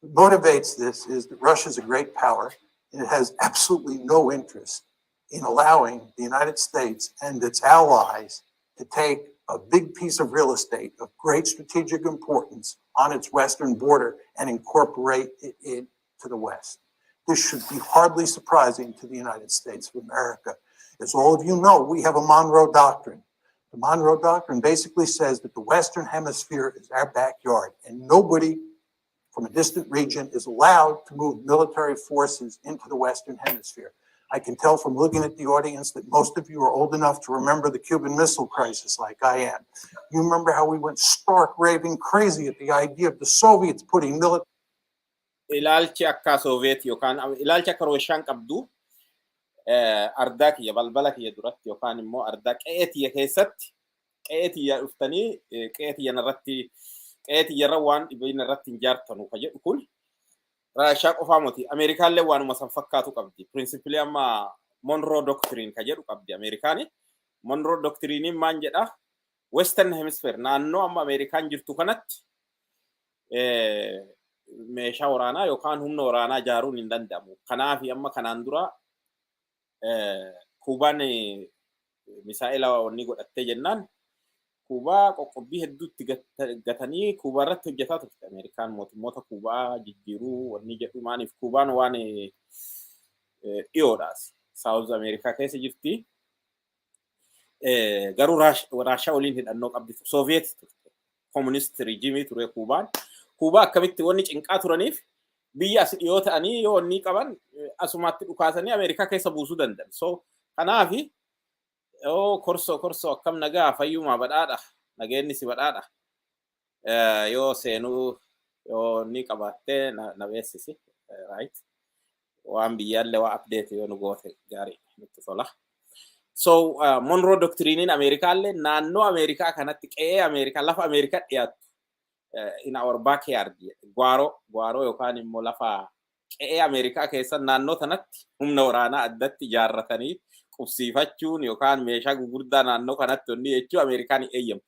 What motivates this is that Russia is a great power and it has absolutely no interest in allowing the United States and its allies to take a big piece of real estate of great strategic importance on its western border and incorporate it into the West. This should be hardly surprising to the United States of America. As all of you know, we have a Monroe Doctrine. The Monroe Doctrine basically says that the Western Hemisphere is our backyard and nobody from a distant region is allowed to move military forces into the Western Hemisphere. I can tell from looking at the audience that most of you are old enough to remember the Cuban Missile Crisis like I am. You remember how we went stark raving crazy at the idea of the Soviets putting military... Ilaalchi akka Soviet yookaan ilaalchi akka Rooshaan qabdu ardaa kiyya balbala kiyya duratti yookaan immoo ardaa qe'ee tiyya keessatti qe'ee tiyya dhuftanii qe'ee tiyyarra waan dhibiin irratti hin jaartanu ka jedhu kun Raashaa qofaa miti. Ameerikaallee waanuma san fakkaatu qabdi. Principally amma Monroe Doctrine ka jedhu qabdi Ameerikaani. Monroe Doctrine maan jedha Western Hemisphere naannoo amma Ameerikaan jirtu kanatti meeshaa waraanaa yookaan humna waraanaa ijaaruun hin danda'amu. Kanaaf amma kanaan dura Kuubaan misaa'ila wanni godhattee jennaan Kuubaa qoqqobbii hedduutti gatanii Kuubaa irratti hojjetaa turte Ameerikaan mootummoota Kuubaa jijjiiruu wanni jedhu maaniif Kuubaan waan dhiyoodhaas South America keessa jirti. Garuu Raashaa waliin hidhannoo qabdi. Soviet communist regime ture Kuubaan. Kuubaa akkamitti wanni cinqaa turaniif biyya as dhiyoo ta'anii yoo inni qaban asumatti dhukaasanii Ameerikaa keessa buusuu danda'an. So kanaafi korsoo akkam nagaa fayyumaa badhaadha. Nageenni si badhaadha. Yoo seenuu yoo ni qabaattee na beeksisi. Right? Waan biyyaallee waa update yoo nu goote gaarii nutti tola. So Monroe Doctrine in Amerikaallee naannoo Ameerikaa kanatti qe'ee Ameerikaa lafa Ameerikaa dhiyaatu in our backyard gwaaroo yookaan immoo lafa qe'ee Ameerikaa keessa naannoo tanatti humna waraanaa addatti ijaarratanii qubsiifachuun yookaan meeshaa gurguddaa naannoo kanatti onni jechuu Ameerikaan eeyyamtu.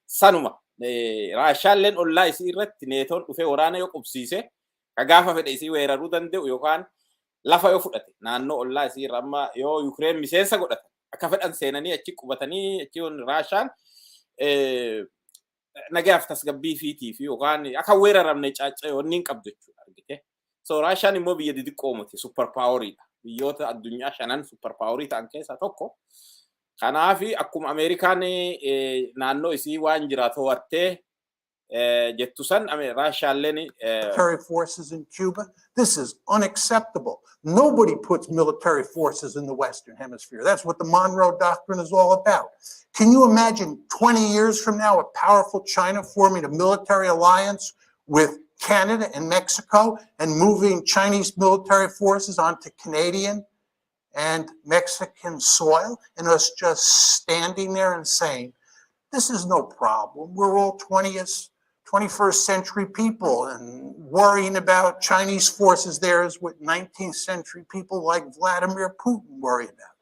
Sanuma Raashaalleen ollaa isii irratti neetoon dhufee waraana yoo qubsiise ka gaafa fedhe isii weeraruu danda'u yookaan lafa yoo fudhate naannoo ollaa isii irra amma yoo Ukrain miseensa godhatan akka fedhan seenanii achi qubatanii achi Raashaan nagaaf tasgabbii fiitiif yookaan akka weeraramne caaccee wanni hin qabdu jechuudha argite. So Raashaan immoo biyya xixiqqoo miti super poweriidha. Biyyoota addunyaa shanan super powerii ta'an keessaa tokko. Kanaafi akkuma Ameerikaan naannoo isii waan jiraatu to'attee jettu san Raashaalleen military forces in Cuba. This is unacceptable. Nobody puts military forces in the Western Hemisphere. That's what the Monroe Doctrine is all about. Can you imagine 20 years from now a powerful China forming a military alliance with Canada and Mexico and moving Chinese military forces onto Canadian and Mexican soil and us just standing there and saying, this is no problem. We're all 21st century people, and worrying about Chinese forces there is what 19th century people like Vladimir Putin worry about.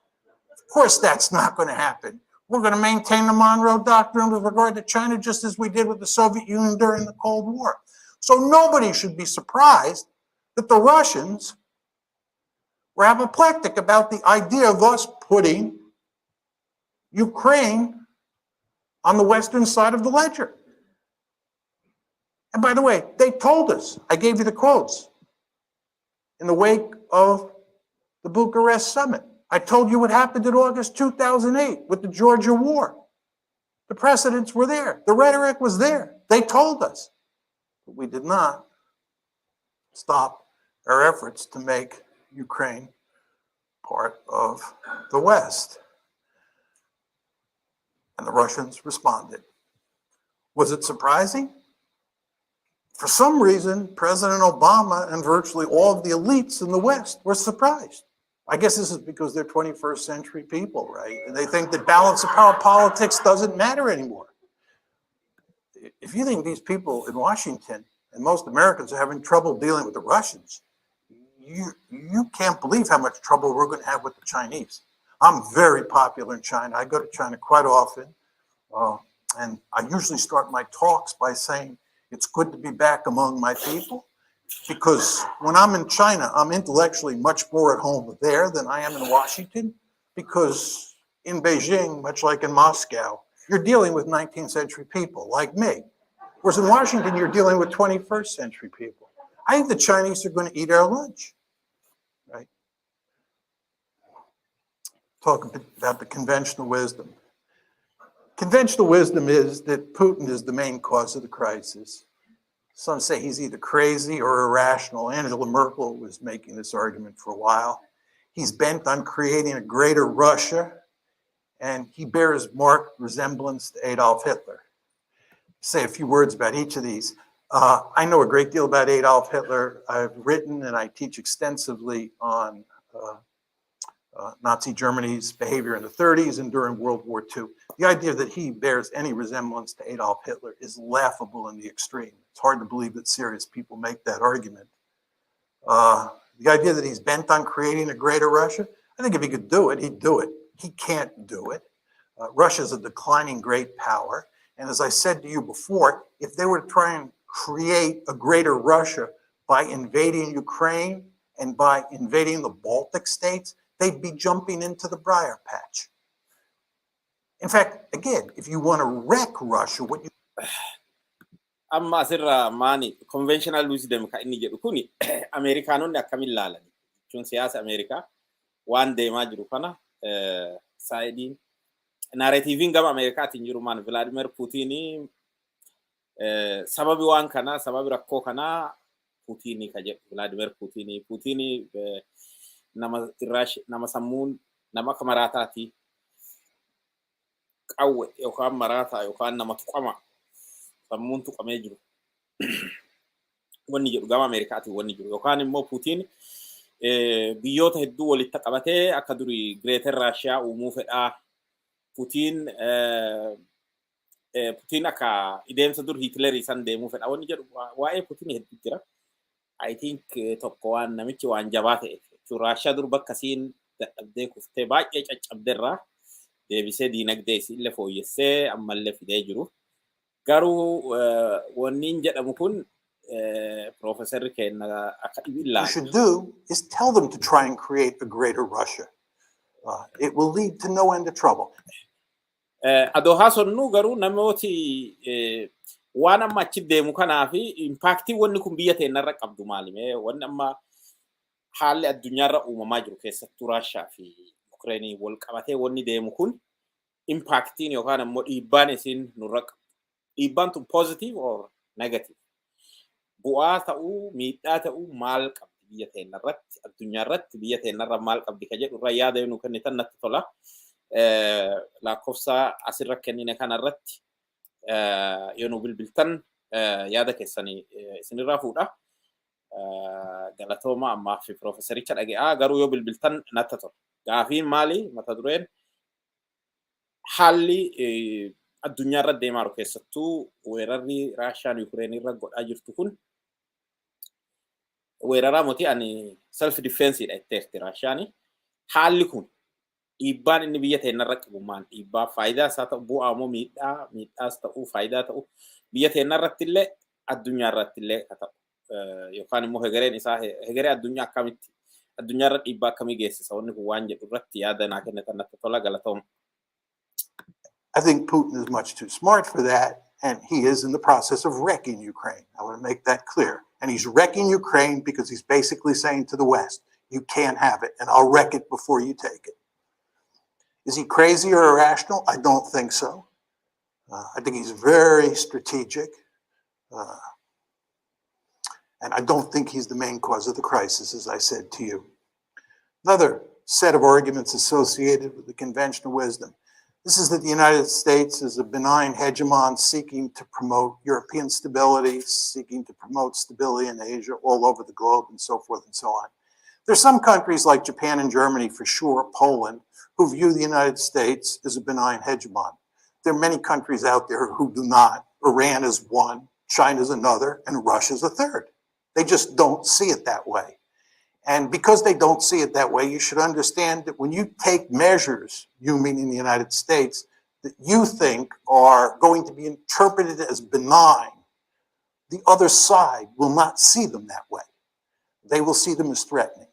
Of course, that's not going to happen. We're going to maintain the Monroe Doctrine with regard to China, just as we did with the Soviet Union during the Cold War. So nobody should be surprised that the Russians were apoplectic about the idea of us putting Ukraine on the western side of the ledger. And by the way, they told us, I gave you the quotes, in the wake of the Bucharest summit. I told you what happened in August 2008 with the Georgia war. The precedents were there. The rhetoric was there. They told us. But we did not stop our efforts to make Ukraine part of the West. And the Russians responded. Was it surprising? For some reason, President Obama and virtually all of the elites in the West were surprised. I guess this is because they're 21st century people, right? And they think that balance of power politics doesn't matter anymore. If you think these people in Washington and most Americans are having trouble dealing with the Russians, you can't believe how much trouble we're going to have with the Chinese. I'm very popular in China. I go to China quite often. And I usually start my talks by saying, it's good to be back among my people, because when I'm in China, I'm intellectually much more at home there than I am in Washington, because in Beijing, much like in Moscow, you're dealing with 19th century people like me. Whereas in Washington, you're dealing with 21st century people. I think the Chinese are going to eat our lunch, right? Talk a bit about the conventional wisdom. Conventional wisdom is that Putin is the main cause of the crisis. Some say he's either crazy or irrational. Angela Merkel was making this argument for a while. He's bent on creating a greater Russia, and he bears marked resemblance to Adolf Hitler. Say a few words about each of these. I know a great deal about Adolf Hitler. I've written and I teach extensively on Nazi Germany's behavior in the 30s and during World War II. The idea that he bears any resemblance to Adolf Hitler is laughable in the extreme. It's hard to believe that serious people make that argument. The idea that he's bent on creating a greater Russia, I think if he could do it, he'd do it. He can't do it. Russia's a declining great power. And as I said to you before, if they were to try and create a greater Russia by invading Ukraine and by invading the Baltic states, they'd be jumping into the briar patch. In fact, again, if you want to wreck Russia, what you... Amma asirra maani conventional wisdom ka inni jedhu kuni Ameerikanonni akkamiin ilaalan jechuun siyaasa Ameerikaa waan deemaa jiru kana saayidiin narratiiviin gama Ameerikaatiin jiru maan Vladimir Putin sababi waan kana sababi rakkoo kana Putin ka jedhu Vladimir Putin nama sammuun nama kamaraataati qawwe yookaan maraataa yookaan nama tuqama sammuun tuqamee jiru wanni jedhu gama Ameerikaatiin wanni jiru yookaan immoo Putin biyyoota hedduu walitti qabatee akka durii Greater Russia uumuu fedhaa Putin akka ideemsa dur Hitler isan deemuu fedha wanni jedhu waa'ee Putin hedduu jira. I think tokko waan namichi waan jabaa ta'e Russia dur bakka siin dadhabdee kuftee baay'ee caccabdeerraa deebisee diinagdee illee fooyyessee ammallee fidee jiru. Garuu wanni jedhamu kun Professor Kenna akka you should do is tell them to try and create a greater Russia. It will lead to no end of trouble. Adoo haasonnu garuu namooti waan amma achi deemu kanaa fi impaaktii wanni kun biyya teennarra qabdu maalime wanni amma haalli addunyaarra uumamaa jiru keessattuu Raashaa fi Ukrainii wal qabatee wanni deemu kun impaaktiin yookaan ammoo dhiibbaan isin nurra qabdu. Dhiibbaan tun positive or negative? Bu'aa ta'uu miidhaa ta'uu maal qabdi biyya teennarratti addunyaarratti biyya teennarra maal qabdi ka jedhu irra yaada nu kennitan natti tola. Lakkoofsa asirra kennine kanarratti yoo nu bilbiltan yaada keessanii isinirraa fuudha. Galatooma ammaa fi Professoricha dhaga'aa garuu yoo bilbiltan natti tola. Gaafiin maali mata dureen haalli addunyaarra deemaa jiru keessattuu weerarri Raashaan Ukrainii irra godhaa jirtu kun weeraraa moti ani self defense dha itti Raashaan haalli kun dhiibbaan inni biyya teennarra qabu maal dhiibbaa faayidaa isaa ta'u bu'aa moo miidhaas ta'u faayidaa ta'u biyya teennarratti illee addunyaarratti illee ta'u yookaan immoo hegereen isaa hegeree addunyaa akkamitti addunyaarra dhiibbaa akkamii geessisa wanni kun waan jedhu irratti yaada naa kennitan natti tola galatooma. I think Putin is much too smart for that, and he is in the process of wrecking Ukraine. I want to make that clear. And he's wrecking Ukraine because he's basically saying to the West, you can't have it, and I'll wreck it before you take it. Is he crazy or irrational? I don't think so. I think he's very strategic. And I don't think he's the main cause of the crisis, as I said to you. Another set of arguments associated with the conventional wisdom. This is that the United States is a benign hegemon seeking to promote European stability, seeking to promote stability in Asia, all over the globe, and so forth and so on. There's some countries like Japan and Germany, for sure, Poland, who view the United States as a benign hegemon. There are many countries out there who do not. Iran is one, China's another, and Russia's a third. They just don't see it that way. And because they don't see it that way, you should understand that when you take measures, you meaning the United States, that you think are going to be interpreted as benign, the other side will not see them that way. They will see them as threatening.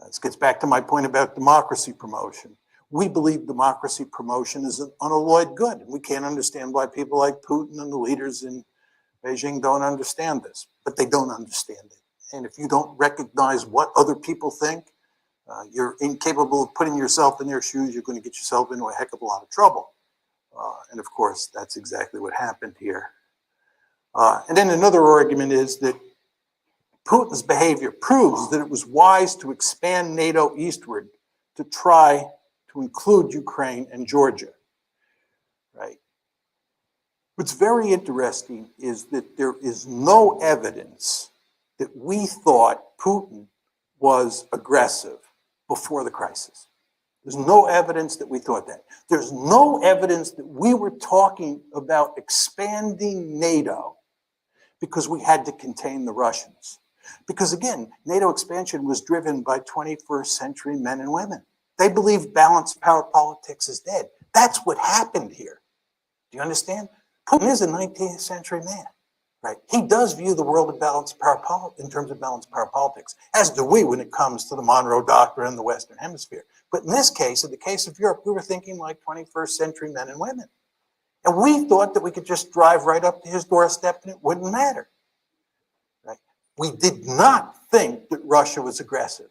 This gets back to my point about democracy promotion. We believe democracy promotion is an unalloyed good. We can't understand why people like Putin and the leaders in Beijing don't understand this, but they don't understand it. And if you don't recognize what other people think, you're incapable of putting yourself in their shoes, you're going to get yourself into a heck of a lot of trouble. And of course, that's exactly what happened here. And then another argument is that Putin's behavior proves that it was wise to expand NATO eastward to try to include Ukraine and Georgia, right? What's very interesting is that there is no evidence that we thought Putin was aggressive before the crisis. There's no evidence that we thought that. There's no evidence that we were talking about expanding NATO because we had to contain the Russians. Because again, NATO expansion was driven by 21st century men and women. They believe balanced power politics is dead. That's what happened here. Do you understand? Putin is a 19th century man. Right. He does view the world of balanced power in terms of balanced power politics, as do we when it comes to the Monroe Doctrine in the Western Hemisphere. But in this case, in the case of Europe, we were thinking like 21st century men and women. And we thought that we could just drive right up to his doorstep and it wouldn't matter. Right? We did not think that Russia was aggressive.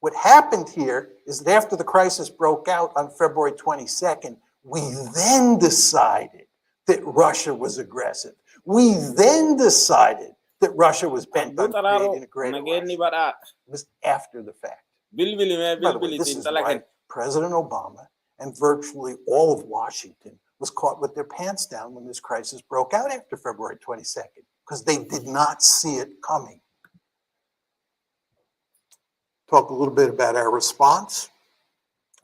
What happened here is that after the crisis broke out on February 22nd, we then decided that Russia was aggressive. We then decided that Russia was bent on creating a greater Russia. It was after the fact. By the way, this is why President Obama and virtually all of Washington was caught with their pants down when this crisis broke out after February 22nd, because they did not see it coming. Talk a little bit about our response.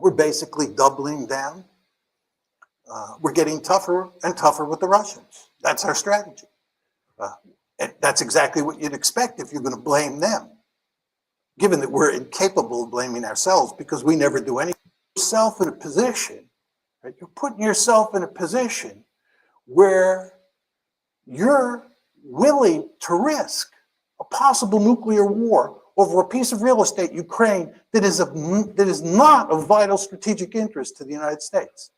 We're basically doubling down. We're getting tougher and tougher with the Russians. That's our strategy. And that's exactly what you'd expect if you're going to blame them, given that we're incapable of blaming ourselves because we never do anything. Yourself in a position, right? You're putting yourself in a position where you're willing to risk a possible nuclear war over a piece of real estate, Ukraine, that is not of vital strategic interest to the United States.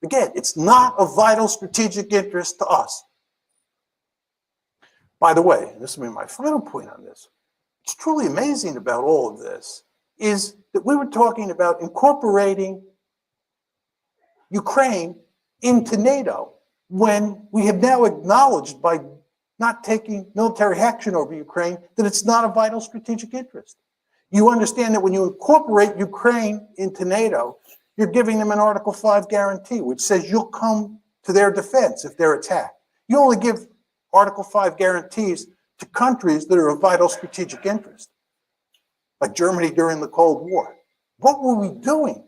Again, it's not of vital strategic interest to us. By the way, and this will be my final point on this, what's truly amazing about all of this is that we were talking about incorporating Ukraine into NATO when we have now acknowledged by not taking military action over Ukraine that it's not a vital strategic interest. You understand that when you incorporate Ukraine into NATO, you're giving them an Article 5 guarantee, which says you'll come to their defense if they're attacked. You only give Article 5 guarantees to countries that are of vital strategic interest, like Germany during the Cold War. What were we doing?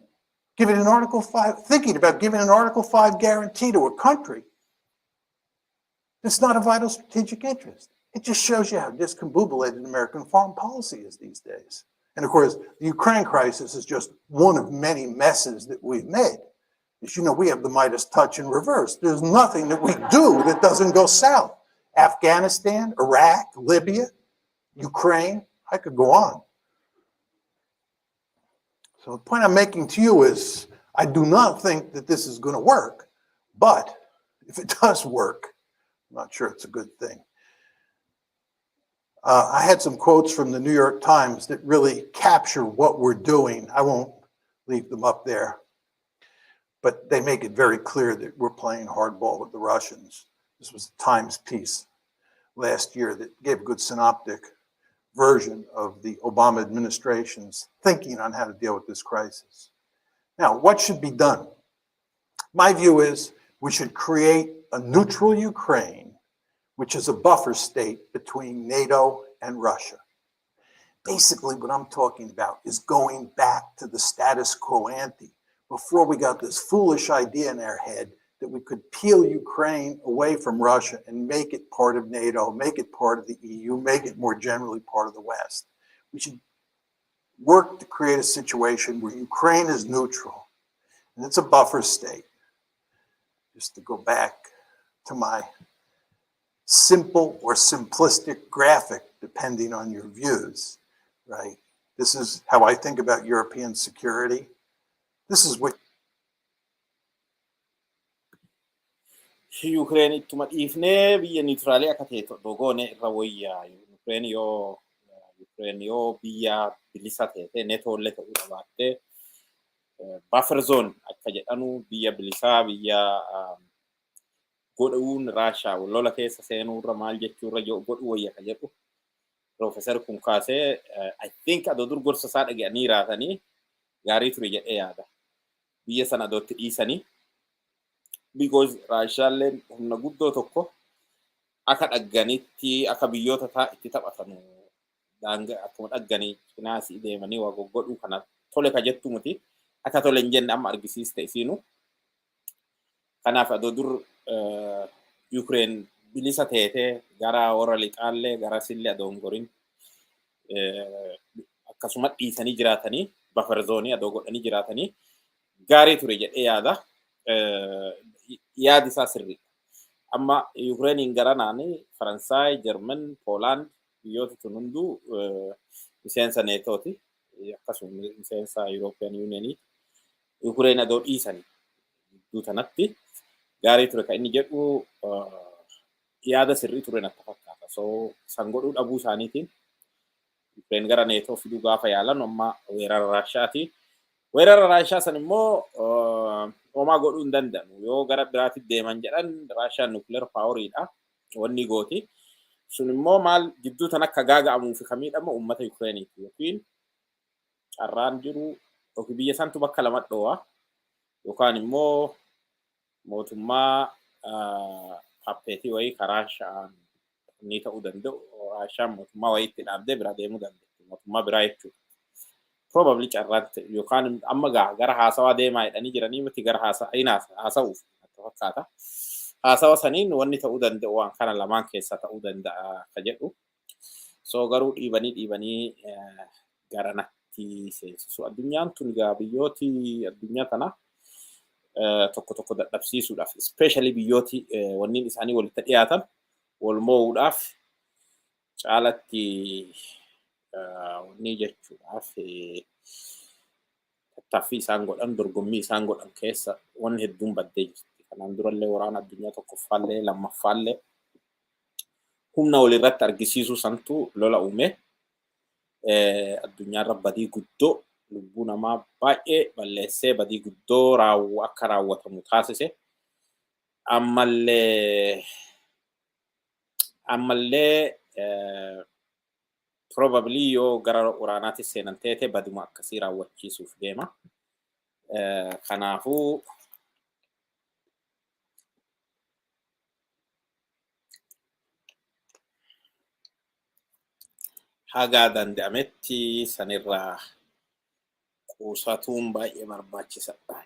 Giving an Article 5, thinking about giving an Article 5 guarantee to a country that's not a vital strategic interest. It just shows you how discombobulated American foreign policy is these days. And of course, the Ukraine crisis is just one of many messes that we've made. As you know, we have the Midas touch in reverse. There's nothing that we do that doesn't go south. Afghanistan, Iraq, Libya, Ukraine, I could go on. So the point I'm making to you is, I do not think that this is going to work, but if it does work, I'm not sure it's a good thing. I had some quotes from the New York Times that really capture what we're doing. I won't leave them up there, but they make it very clear that we're playing hardball with the Russians. This was the Times piece last year that gave a good synoptic version of the Obama administration's thinking on how to deal with this crisis. Now, what should be done? My view is we should create a neutral Ukraine, which is a buffer state between NATO and Russia. Basically, what I'm talking about is going back to the status quo ante, before we got this foolish idea in our head that we could peel Ukraine away from Russia and make it part of NATO, make it part of the EU, make it more generally part of the West. We should work to create a situation where Ukraine is neutral and it's a buffer state. Just to go back to my simple or simplistic graphic, depending on your views, right? This is how I think about European security. This is what Ukraine ittuma dhiifnee biyya niwutiraalii akka ta'e dogoone irra wayyaa. Ukraine yoo biyya bilisa ta'e neetoollee ta'uu qabaatte buffer zone akka jedhanu biyya bilisaa biyya godhuun Raashaa lola keessa seenuurra maal jechuurra godhu wayya ka jedhu Profeesar kun kaasee I think adoo dur gorsa isaa dhaga'anii raatanii gaarii ture jedhee yaada. Biyya sana adootti dhiisanii because Raashaalleen humna guddoo tokko akka dhagganitti akka biyyoota itti taphatanu daanga akkuma dhagganii cinaasii deemanii waa godhuu kana tole ka jettu muti akka tole hin jenne amma argisiiste isiinu. Kanaaf adoo dur Ukraine bilisa ta'e gara warra lixaallee gara sillee adoon gorin akkasuma dhiisanii jiraatanii buffer zone adoo godhanii jiraatanii gaarii ture jedhee yaada. Yaadi isaa sirrii. Amma Ukrainiin gara naanii Faransaay, Jarman, Poolaand biyyoota tun hunduu miseensa neetooti. Akkasuma miseensa European Unionii. Ukraine adoo dhiisanii gidduu tanatti gaarii ture kan inni jedhu yaada sirrii ture natti fakkaata. So san godhuu dhabuu isaaniitiin Ukrain gara neetoo fiduu gaafa yaalan amma weerara Raashiyaati. Weerara Raashiyaa san immoo homaa godhuu hin danda'u. Yoo gara biraatti deeman jedhan Raashiyaan nuclear poweridha. Wanni gooti. Sun immoo maal gidduu tan akka gaaga'amuu fi kamiidhama uummata Ukrainiiti yookiin carraan jiru yookiin biyya santu bakka lama dhoowwa yookaan immoo mootummaa pappeetii wayii karaa Raashiyaan ni ta'uu danda'u. Raashiyaan mootummaa wayii itti dhaabdee bira deemuu dandeetti. Mootummaa biraa jechuudha. Probably carraatti yookaan amma gara haasawaa deemaa jedhanii jiranii miti gara haasawuuf fakkaata. Haasawa saniin wanni ta'uu danda'u waan kana lamaan keessaa ta'uu danda'a ka jedhu. So garuu dhiibanii gara natti seensisu. Addunyaan tun egaa biyyooti addunyaa tana tokko dadhabsiisuudhaaf especially biyyooti wanniin isaanii walitti dhiyaatan wal mo'uudhaaf caalatti wanni jechuudhaaf tattaaffii isaan godhan dorgommii isaan godhan keessa wanni hedduun baddee jirti. Kanaan durallee waraana addunyaa tokkoffaallee lammaffaallee humna walirratti argisiisuu santu lola uume addunyaarra badii guddoo lubbuu namaa baay'ee balleessee badii guddoo akka raawwatamu taasise. Ammallee probably yoo gara waraanaatti seenan teete baduma akkasii raawwachiisuuf deema. Kanaafuu haga danda'ametti sanirraa qusatuun baay'ee barbaachisaadha.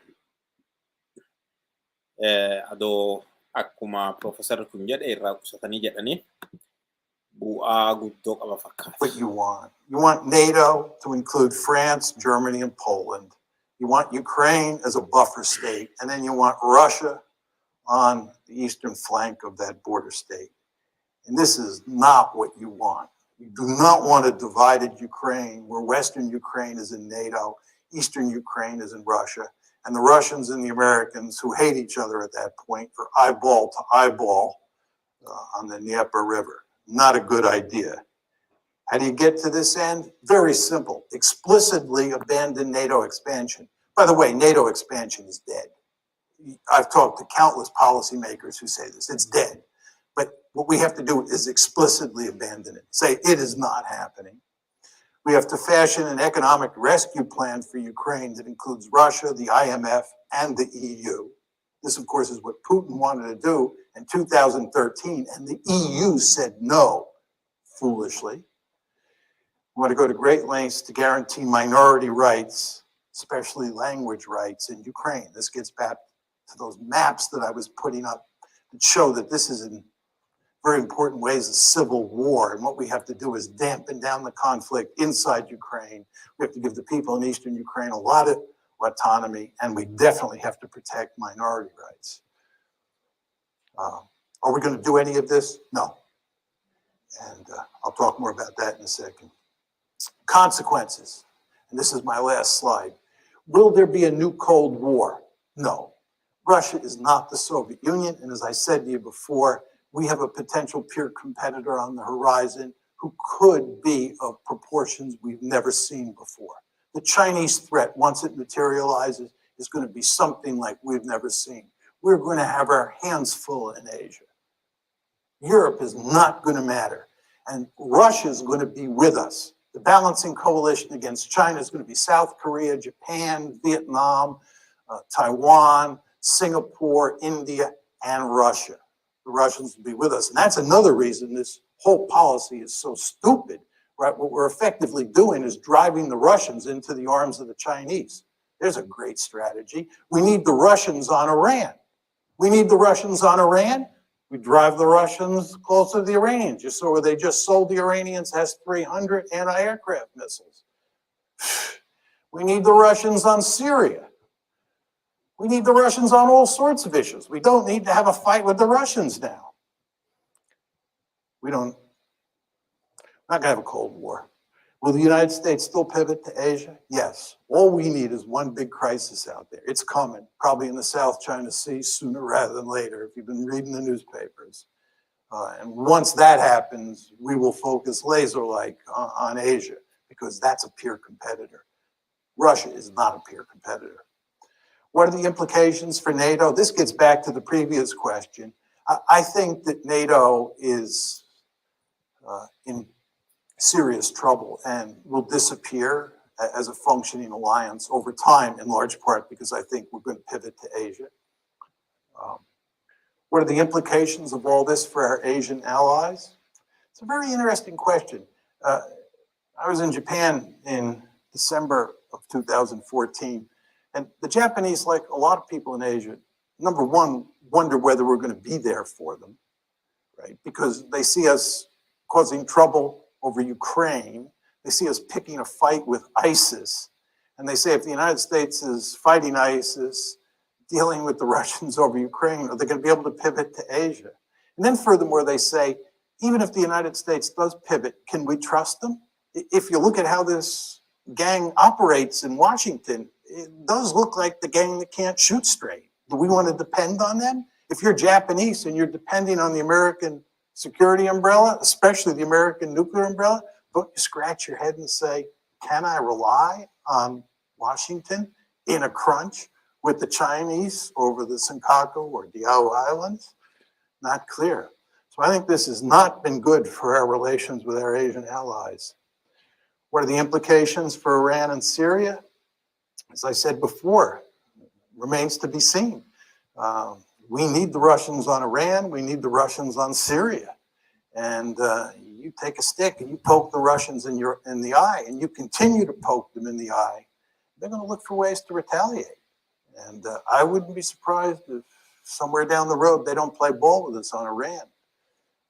Adoo akkuma Profeesarri kun jedhe irraa qusatanii jedhanii bu'aa guddoo qaba fakkaata. What you want. You want NATO to include France, Germany, and Poland. You want Ukraine as a buffer state, and then you want Russia on the eastern flank of that border state. And this is not what you want. You do not want a divided Ukraine where Western Ukraine is in NATO, Eastern Ukraine is in Russia, and the Russians and the Americans who hate each other at that point are eyeball to eyeball on the Dnieper River. Not a good idea. How do you get to this end? Very simple. Explicitly abandon NATO expansion. By the way, NATO expansion is dead. I've talked to countless policymakers who say this. It's dead. But what we have to do is explicitly abandon it. Say it is not happening. We have to fashion an economic rescue plan for Ukraine that includes Russia, the IMF, and the EU. This, of course, is what Putin wanted to do in 2013, and the EU said no, foolishly. We want to go to great lengths to guarantee minority rights, especially language rights in Ukraine. This gets back to those maps that I was putting up that show that this is in very important ways a civil war. And what we have to do is dampen down the conflict inside Ukraine. We have to give the people in Eastern Ukraine a lot of autonomy, and we definitely have to protect minority rights. Are we going to do any of this? No. And I'll talk more about that in a second. Consequences. And this is my last slide. Will there be a new Cold War? No. Russia is not the Soviet Union. And as I said to you before, we have a potential peer competitor on the horizon who could be of proportions we've never seen before. The Chinese threat, once it materializes, is going to be something like we've never seen. We're going to have our hands full in Asia. Europe is not going to matter. And Russia is going to be with us. The balancing coalition against China is going to be South Korea, Japan, Vietnam, Taiwan, Singapore, India, and Russia. The Russians will be with us. And that's another reason this whole policy is so stupid, right? What we're effectively doing is driving the Russians into the arms of the Chinese. There's a great strategy. We need the Russians on Iran. We need the Russians on Iran. We drive the Russians closer to the Iranians. You saw where they just sold the Iranians S-300 anti-aircraft missiles. We need the Russians on Syria. We need the Russians on all sorts of issues. We don't need to have a fight with the Russians now. We're not going to have a Cold War. Will the United States still pivot to Asia? Yes. All we need is one big crisis out there. It's coming, probably in the South China Sea sooner rather than later, if you've been reading the newspapers. And once that happens, we will focus laser-like on Asia. because that's a peer competitor. Russia is not a peer competitor. What are the implications for NATO? This gets back to the previous question. I think that NATO is in serious trouble and will disappear as a functioning alliance over time, in large part because I think we're going to pivot to Asia. What are the implications of all this for our Asian allies? It's a very interesting question. I was in Japan in December of 2014, and the Japanese, like a lot of people in Asia, number one, wonder whether we're going to be there for them, right? Because they see us causing trouble over Ukraine. They see us picking a fight with ISIS. And they say if the United States is fighting ISIS, dealing with the Russians over Ukraine, are they going to be able to pivot to Asia? And then furthermore, they say, even if the United States does pivot, can we trust them? If you look at how this gang operates in Washington, it does look like the gang that can't shoot straight. Do we want to depend on them? If you're Japanese and you're depending on the American security umbrella, especially the American nuclear umbrella, don't you scratch your head and say, can I rely on Washington in a crunch with the Chinese over the Senkaku or Diao Islands? Not clear. So I think this has not been good for our relations with our Asian allies. What are the implications for Iran and Syria? As I said before, remains to be seen. We need the Russians on Iran. We need the Russians on Syria. And you take a stick and you poke the Russians in the eye, and you continue to poke them in the eye, they're going to look for ways to retaliate. And I wouldn't be surprised if somewhere down the road they don't play ball with us on Iran.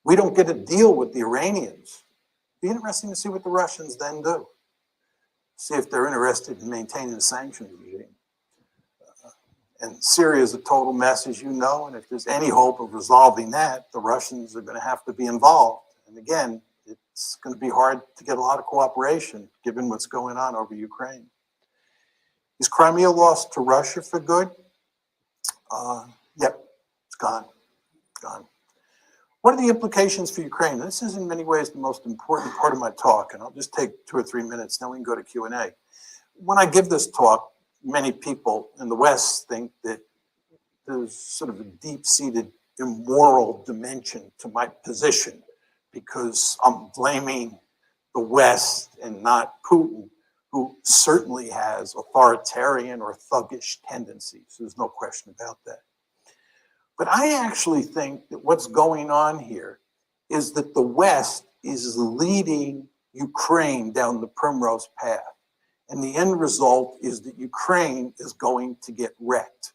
We don't get a deal with the Iranians. It'd be interesting to see what the Russians then do. See if they're interested in maintaining the sanctions regime. And Syria is a total mess, as you know, and if there's any hope of resolving that, the Russians are going to have to be involved. And again, it's going to be hard to get a lot of cooperation given what's going on over Ukraine. Is Crimea lost to Russia for good? Yep, it's gone. Gone. What are the implications for Ukraine? This is in many ways the most important part of my talk, and I'll just take 2 or 3 minutes, then we can go to Q&A. When I give this talk, many people in the West think that there's sort of a deep-seated immoral dimension to my position because I'm blaming the West and not Putin, who certainly has authoritarian or thuggish tendencies. There's no question about that. But I actually think that what's going on here is that the West is leading Ukraine down the primrose path. And the end result is that Ukraine is going to get wrecked.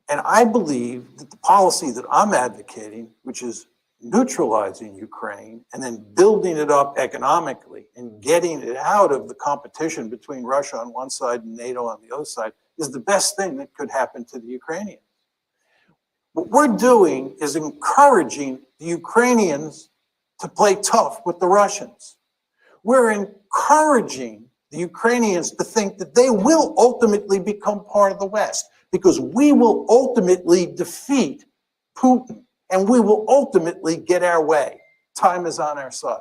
And I believe that the policy that I'm advocating, which is neutralizing Ukraine and then building it up economically and getting it out of the competition between Russia on one side and NATO on the other side, is the best thing that could happen to the Ukrainians. What we're doing is encouraging the Ukrainians to play tough with the Russians. We're encouraging the Ukrainians to think that they will ultimately become part of the West because we will ultimately defeat Putin and we will ultimately get our way. Time is on our side.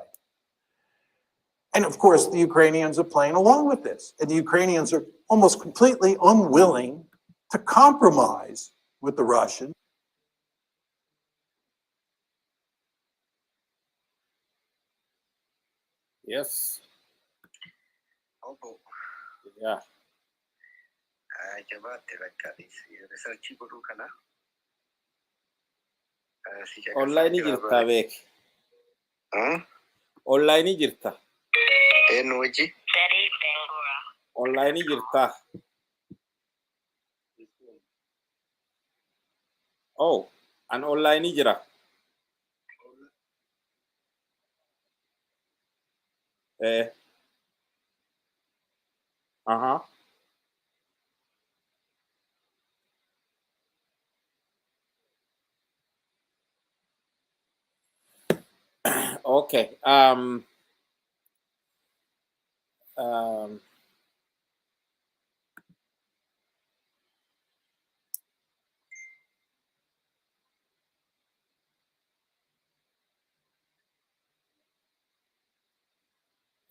And of course, the Ukrainians are playing along with this. And the Ukrainians are almost completely unwilling to compromise with the Russians. Yes. Opo. Yeah. Jabaate rakkaadhis. Riisarchii godhuu kana. Online jirta beek. Online jirta. Eenyu wajji? Online jirta. Oh, an online jira. Uh-huh. Okay. Um,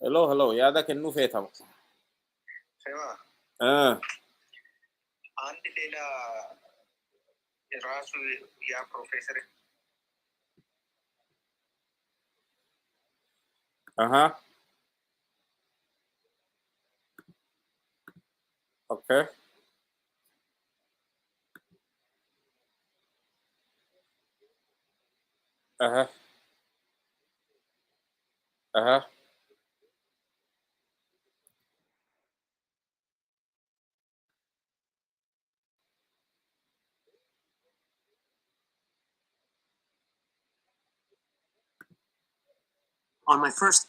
hello. Yaada kennuu feetamu. Sema, Andi Lela Rasu ya Professor. Okay. On my first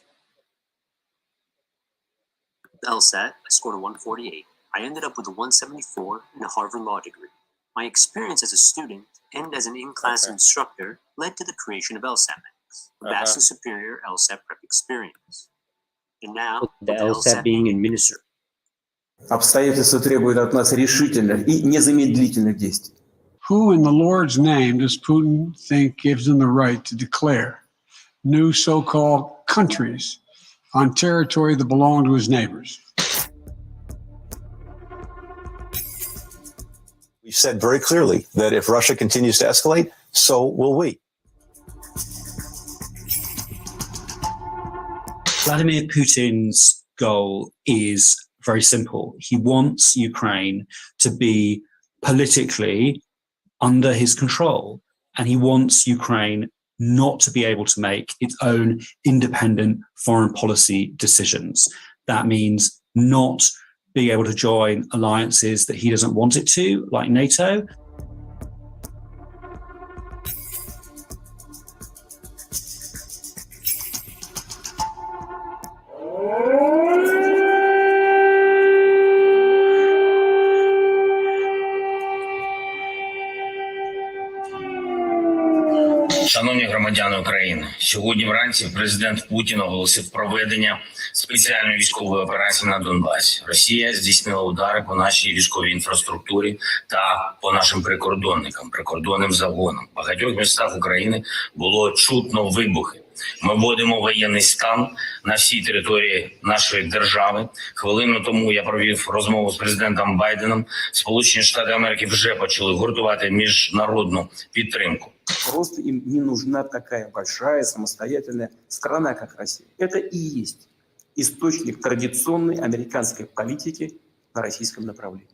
LSAT, I scored a 148. I ended up with a 174 and a Harvard Law degree. My experience as a student and as an in-class instructor led to the creation of LSAT Max, a vastly superior LSAT prep experience. And now, the with LSAT being administered. Обстоятельства требуют от нас решительных и незамедлительных действий. Who in the Lord's name does Putin think gives him the right to declare new so-called countries on territory that belong to his neighbors? We've said very clearly that if Russia continues to escalate, so will we. Vladimir Putin's goal is very simple. He wants Ukraine to be politically under his control, and he wants Ukraine not to be able to make its own independent foreign policy decisions. That means not being able to join alliances that he doesn't want it to, like NATO. Шановні громадяни України, сьогодні вранці президент Путін оголосив проведення спеціальної військової операції на Донбасі. Росія здійснила удари по нашій військовій інфраструктурі та по нашим прикордонникам, прикордонним загонам. В багатьох містах України було чутно вибухи. Ми вводимо воєнний стан на всій території нашої держави. Хвилину тому я провів розмову з президентом Байденом. Сполучені Штати Америки вже почали гуртувати міжнародну підтримку. Просто им не нужна такая большая самостоятельная страна, как Россия. Это и есть источник традиционной американской политики на российском направлении.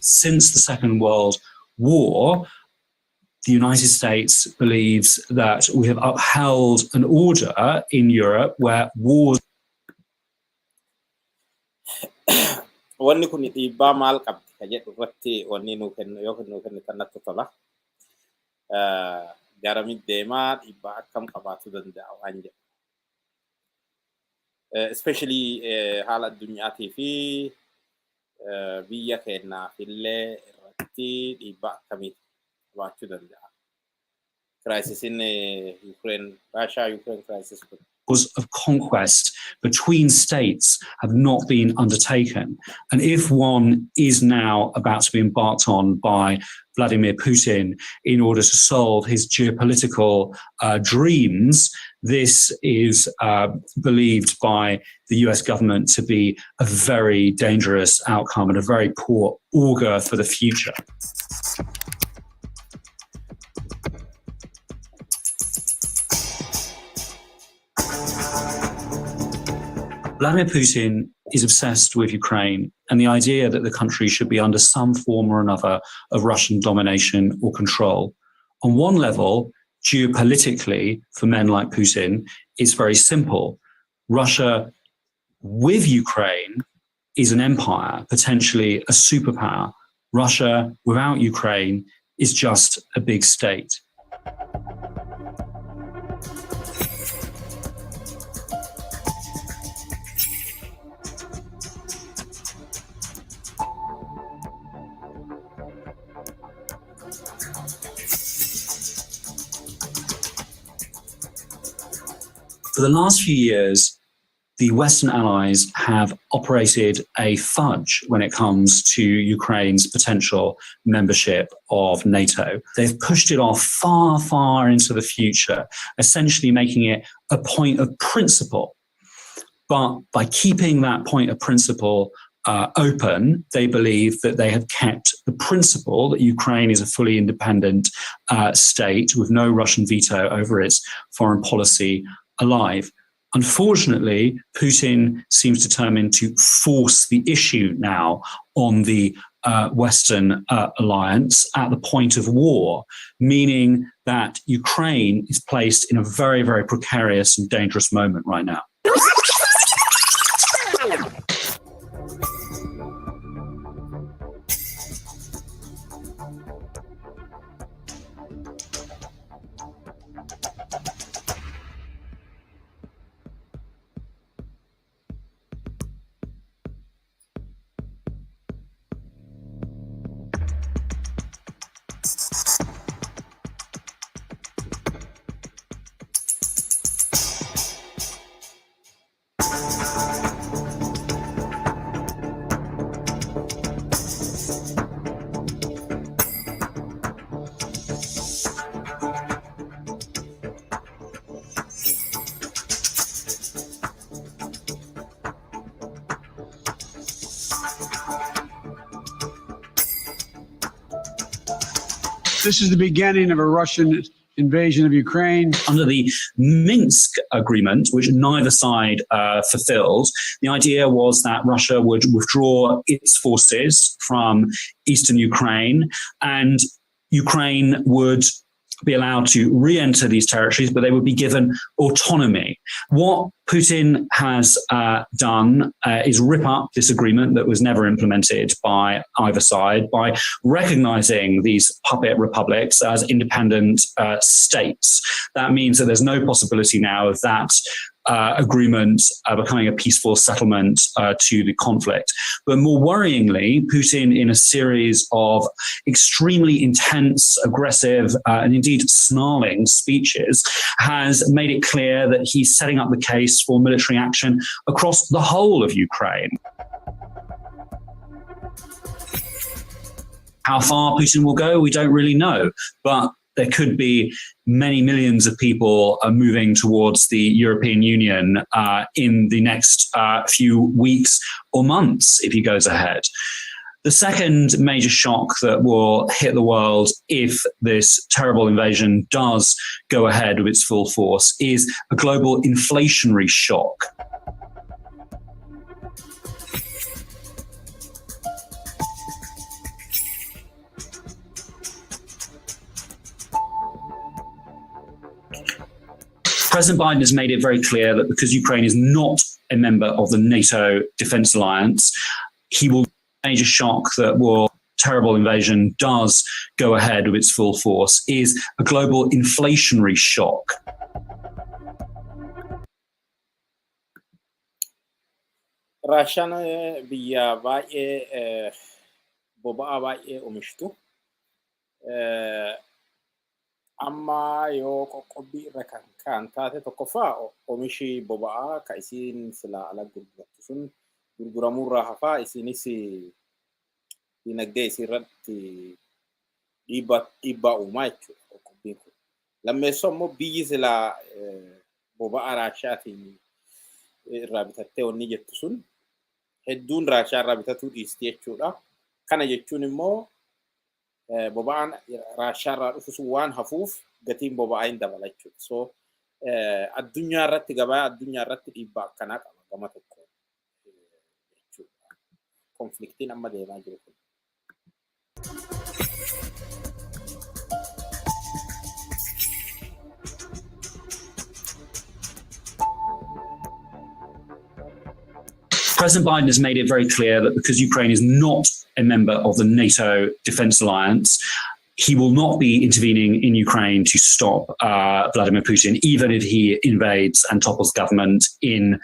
Since the Second World War, the United States believes that we have upheld an order in Europe where wars. Wanni kun dhiibbaa maal qabdi ka jedhu irratti wanni nuu kennu yookiin nuu kennitan natti tola. Garamit deemaa dhiibbaa akkam qabaachuu danda'a waan jedhu. Especially haala addunyaatii fi biyya keenyaaf illee irratti dhiibbaa akkamii qabaachuu danda'a. Crisis in Ukraine, Russia-Ukraine crisis. Of conquest between states have not been undertaken. And if one is now about to be embarked on by Vladimir Putin in order to solve his geopolitical dreams, this is believed by the US government to be a very dangerous outcome and a very poor augur for the future. Vladimir Putin is obsessed with Ukraine and the idea that the country should be under some form or another of Russian domination or control. On one level, geopolitically, for men like Putin, it's very simple. Russia with Ukraine is an empire, potentially a superpower. Russia without Ukraine is just a big state. For the last few years, the Western allies have operated a fudge when it comes to Ukraine's potential membership of NATO. They've pushed it off far, far into the future, essentially making it a point of principle. But by keeping that point of principle open, they believe that they have kept the principle that Ukraine is a fully independent state with no Russian veto over its foreign policy alive. Unfortunately, Putin seems determined to force the issue now on the Western alliance at the point of war, meaning that Ukraine is placed in a very, very precarious and dangerous moment right now. This is the beginning of a Russian invasion of Ukraine. Under the Minsk agreement, which neither side fulfilled, the idea was that Russia would withdraw its forces from eastern Ukraine and Ukraine would be allowed to re-enter these territories, but they would be given autonomy. What Putin has done is rip up this agreement that was never implemented by either side by recognizing these puppet republics as independent states. That means that there's no possibility now of that agreement becoming a peaceful settlement to the conflict. But more worryingly, Putin, in a series of extremely intense, aggressive, and indeed snarling speeches, has made it clear that he's setting up the case for military action across the whole of Ukraine. How far Putin will go, we don't really know, but there could be many millions of people moving towards the European Union in the next few weeks or months if he goes ahead. The second major shock that will hit the world if this terrible invasion does go ahead with its full force is a global inflationary shock. President Biden has made it very clear that because Ukraine is not a member of the NATO defense alliance, he will major shock that will terrible invasion does go ahead with its full force is a global inflationary shock. Raashaan biyya baay'ee boba'aa baay'ee oomishtu. Amma yoo qoqqobbii irra kan taate tokkoffaa oomishii boba'aa ka isiin silaa ala gurgurattu sun gurguramurraa hafaa isiinis dinagdee isirratti dhiibbaa uumaa jechuudha qoqqobbiin kun. Lammeessoo immoo biyyi silaa boba'aa Raashiyaatiin irraa bitattee wanni jettu sun hedduun Raashiyaa irraa bitatuu dhiisti jechuudha. Kana jechuun immoo boba'aan Raashiyaa irraa dhufu sun waan hafuuf gatiin boba'aa hin dabala jechuudha. So addunyaa irratti gabaa addunyaa irratti dhiibbaa akkanaa qaba gama tokko jechuudha. Konfliktiin amma deemaa jiru kun. President Biden has made it very clear that because Ukraine is not a member of the NATO defense alliance, he will not be intervening in Ukraine to stop Vladimir Putin, even if he invades and topples government in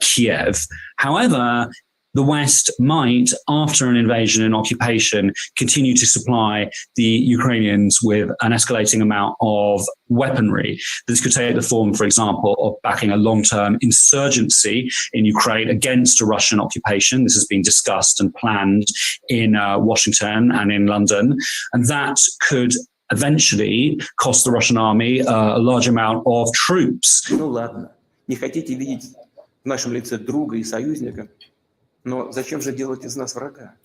Kiev. However, the West might, after an invasion and occupation, continue to supply the Ukrainians with an escalating amount of weaponry. This could take the form, for example, of backing a long-term insurgency in Ukraine against a Russian occupation. This has been discussed and planned in Washington and in London. And that could eventually cost the Russian army a large amount of troops. Ну ладно, не хотите видеть в нашем лице друга и союзника, но зачем же делать из нас врага?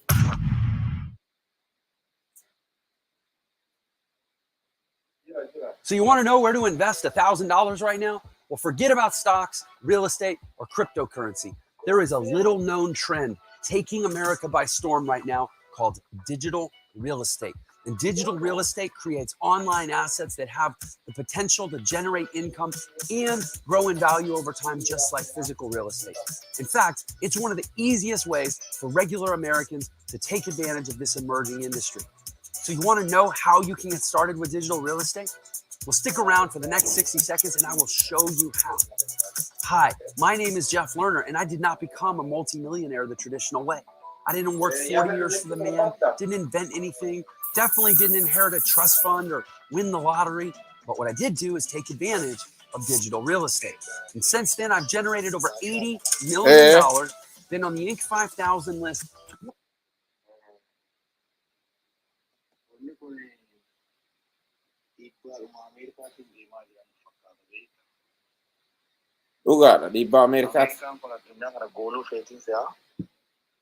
So you want to know where to invest $1,000 right now? Well, forget about stocks, real estate, or cryptocurrency. There is a little known trend taking America by storm right now called digital real estate. And digital real estate creates online assets that have the potential to generate income and grow in value over time, just like physical real estate. In fact, it's one of the easiest ways for regular Americans to take advantage of this emerging industry. So you want to know how you can get started with digital real estate? Well, stick around for the next 60 seconds and I will show you how. Hi, my name is Jeff Lerner, and I did not become a multimillionaire the traditional way. I didn't work 40 years for the man, didn't invent anything, definitely didn't inherit a trust fund or win the lottery. But what I did do is take advantage of digital real estate. And since then, I've generated over $80 million, been on the Inc. 5000 list. Dhugaadha dhiibbaa Ameerikaati.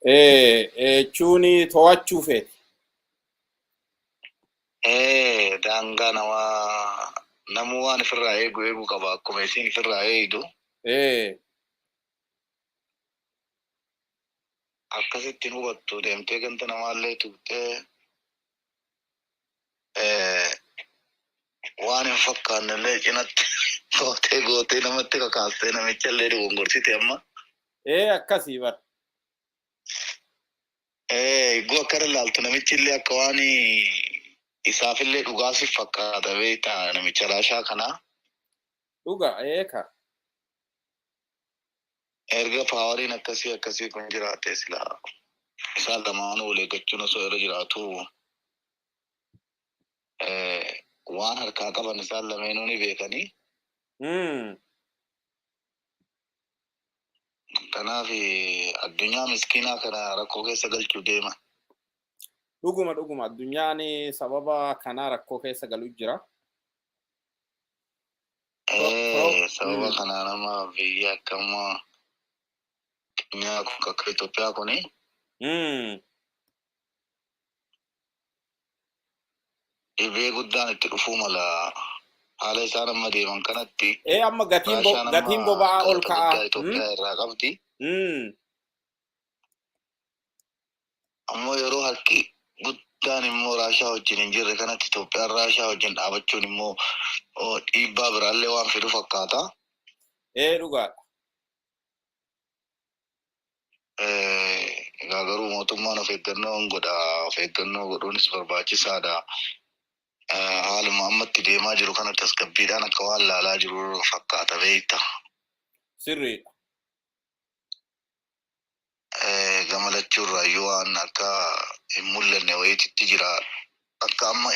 Jechuun to'achuu feeti. Daangaa namuu waan ofirraa eeguu qaba akkuma isin ofirraa eegdu. Akkasittiin hubattu deemtee ganta namaallee tuqxee waan hin fakkaannellee cinatti gootee namatti kakaastee namichallee dogongorsite amma. Akkasii bara. Eeguu akkana ilaaltu namichillee akka waan isaafillee dhugaasiif fakkaata beektaa namicha raashaa kanaa. Dhugaa eeka. Erga paawariin akkasii kun jiraate silaa isaan lamaanuu wal eeggachuun osoo irra jiraatu waan harkaa qaban isaan lameenuu ni beekanii. Kanaaf addunyaa miskiinaa kana rakkoo keessa galchuu deema. Dhuguma addunyaan sababa kanaa rakkoo keessa galuu jira. Sababa kanaa nama biyya akkama addunyaa akka Itoophiyaa kuni. Dhibee guddaan itti dhufuu mala haala isaan amma deeman kanatti. Amma gatiin boba'aa ol ka'a. Itoophiyaa irraa qabdi. Ammoo yeroo harki guddaan immoo raashaa wajjin hin jirre kanatti Itoophiyaan raashaa wajjin dhaabachuun immoo dhiibbaa biraallee waan fidu fakkaata. Dhugaadha. Egaa garuu mootummaan of eeggannoo godhuunis barbaachisaadha. Haaluma ammatti deemaa jiru kana tasgabbiidhaan akka waan laalaa jiru fakkaata beekta. Sirriidha. Gamalachuun raayyoo waan akka hin mul'anne wayiitti jira. Akka amma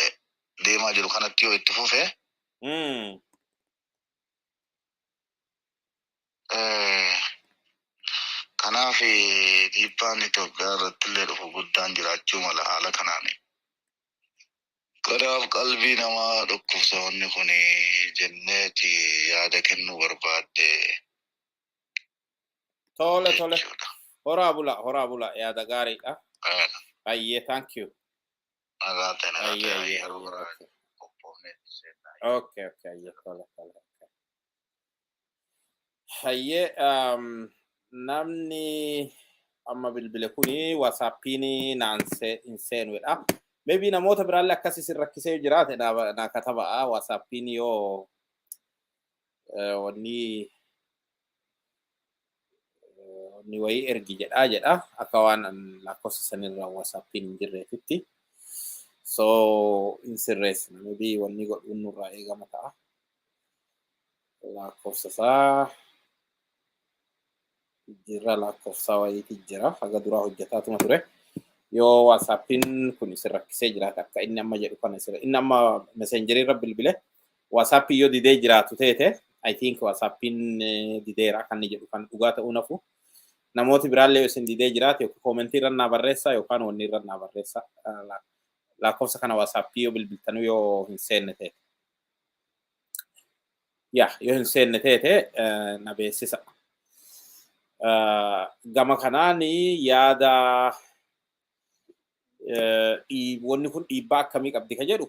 deemaa jiru kanatti yoo itti fufe. Kanaaf dhiibbaan Itoophiyaa irratti illee dhufu guddaan jiraachuu mala haala kanaan. Kanaaf qalbii namaa dhukkubsa wanni kun jenneeti yaada kennuu barbaadde. Tole. Horaa bula yaada gaariidha. Ayyee thank you. Okay, ayyee tole. Ayyee namni amma bilbile kuni WhatsAppiin naanse hin seenuudha. Maybe namoota biraallee akkasii sin rakkisee jiraate na kataba WhatsAppiin yoo wanni wayii ergi jedha akka waan lakkoofsa sanirraa WhatsAppiin hin jirreetitti. So in sirreessina maybe wanni godhuun nurraa eegama ta'a. Lakkoofsa isaa jira lakkoofsa wayiitii jira haga duraa hojjetaatuma ture yoo WhatsAppin kun isin rakkisee jiraata akka inni amma jedhu kana inni amma messengerii irra bilbile WhatsApp yoo didee jiraatu teete I think WhatsAppin dideera kan jedhu kan dhugaa ta'uu nafu namooti biraallee isin didee jiraate yookiin koomentii irra naa barreessaa yookaan wanni irra naa barreessaa lakkoofsa kana WhatsApp yoo bilbiltanuu yoo hin seenne teete yoo hin seenne teete na beeksisa. Gama kanaan yaada wanni kun dhiibbaa akkamii qabdi ka jedhu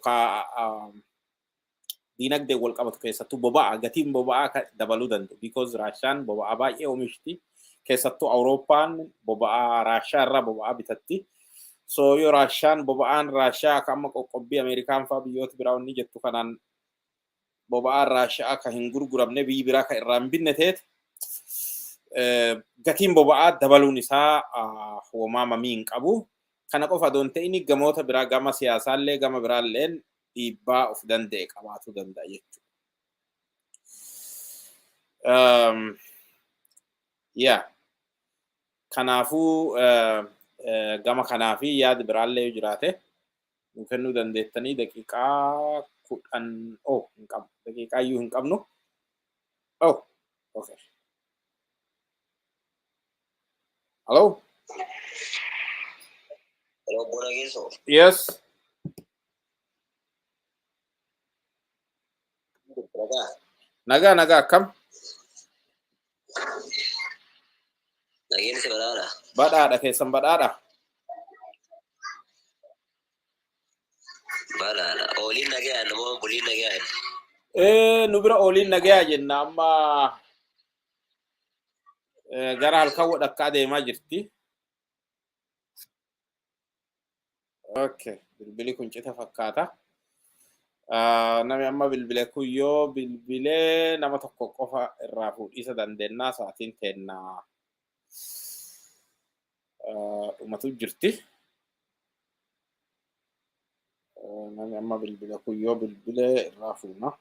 diinagdee wal qabatu keessattuu boba'aa gatiin boba'aa dabaluu danda'u because Raashaan boba'aa baay'ee oomishti keessattuu Awurooppaan boba'aa Raashaa irraa boba'aa bitatti so yoo Raashaan boba'aan Raashaa akka amma qoqqobbii Ameerikaan fa'aa biyyoota biraa wanni jettu kanaan boba'aan Raashaa akka hin gurguramne biyyi biraa kan irraa hin binne teete gatiin boba'aa dabaluun isaa hoomamamii hin qabu. Kana qofa doon ta'ini gamoota biraa gama siyaasaallee gama biraalleen dhiibbaa of danda'e qabaachuu danda'a jechuudha. Kanaafuu gama kanaafi yaada biraallee yoo jiraate nu kennuu dandeettanii daqiiqaa 10 hin qabnu daqiiqaa iyyuu hin qabnu. Okay. Hello? Hello, Bonageso. Yes. Naga kam? Nagini si badada. Badada keessan badada. Badada. Olin nagaya namo bulin nagaya. Nu bira olin nagaya jenna amma gara halkan wadhakkaa deemaa jirti. Okay, bilbili kun cita fakkaata. Nami amma bilbile kun yoo bilbilee nama tokko qofa irraa fuudhiisa dandeennaa sa'aatiin teennaa dhumatu jirti. Nami amma bilbile kun yoo bilbilee irraa fuuna.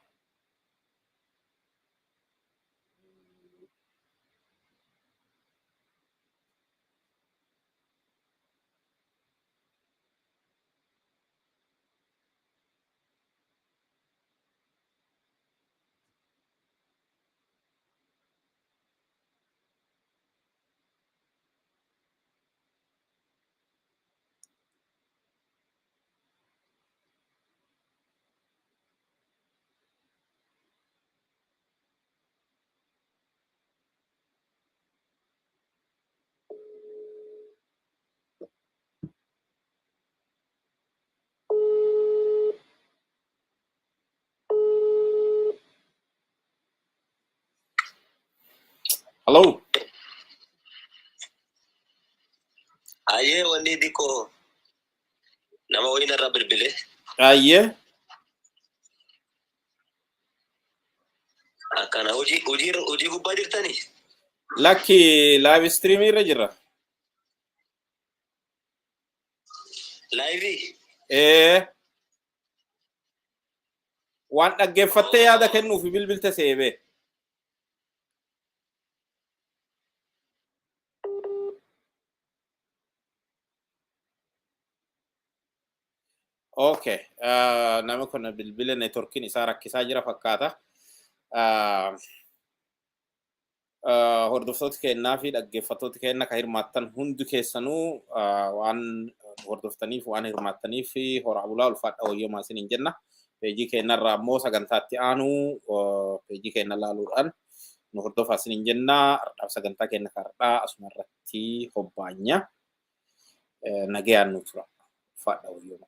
Hello. Aye, wani diko. Nama wani narra bilbile. Aye. Akana uji gubbaa jirtani. Lakki live stream irra jira. Live. Waan dhaggeeffattee yaada kennuuf bilbilta seebe. Okay, nama kun bilbila networkin isaa rakkisaa jira fakkaata. Hordoftoota kennaa fi dhaggeeffattoota kenna kan hirmaattan hundi keessanuu waan hordoftaniif waan hirmaattaniif hora bulaa ulfaadha wayyooma isiniin jenna. Peejii kennarraa immoo sagantaatti aanu peejii kenna laaluudhaan nu hordofaa isiniin jenna. Ardhaaf sagantaa kenna kardhaa asuma irratti hobbaanya. Nagayaan nu tura ulfaadha wayyooma.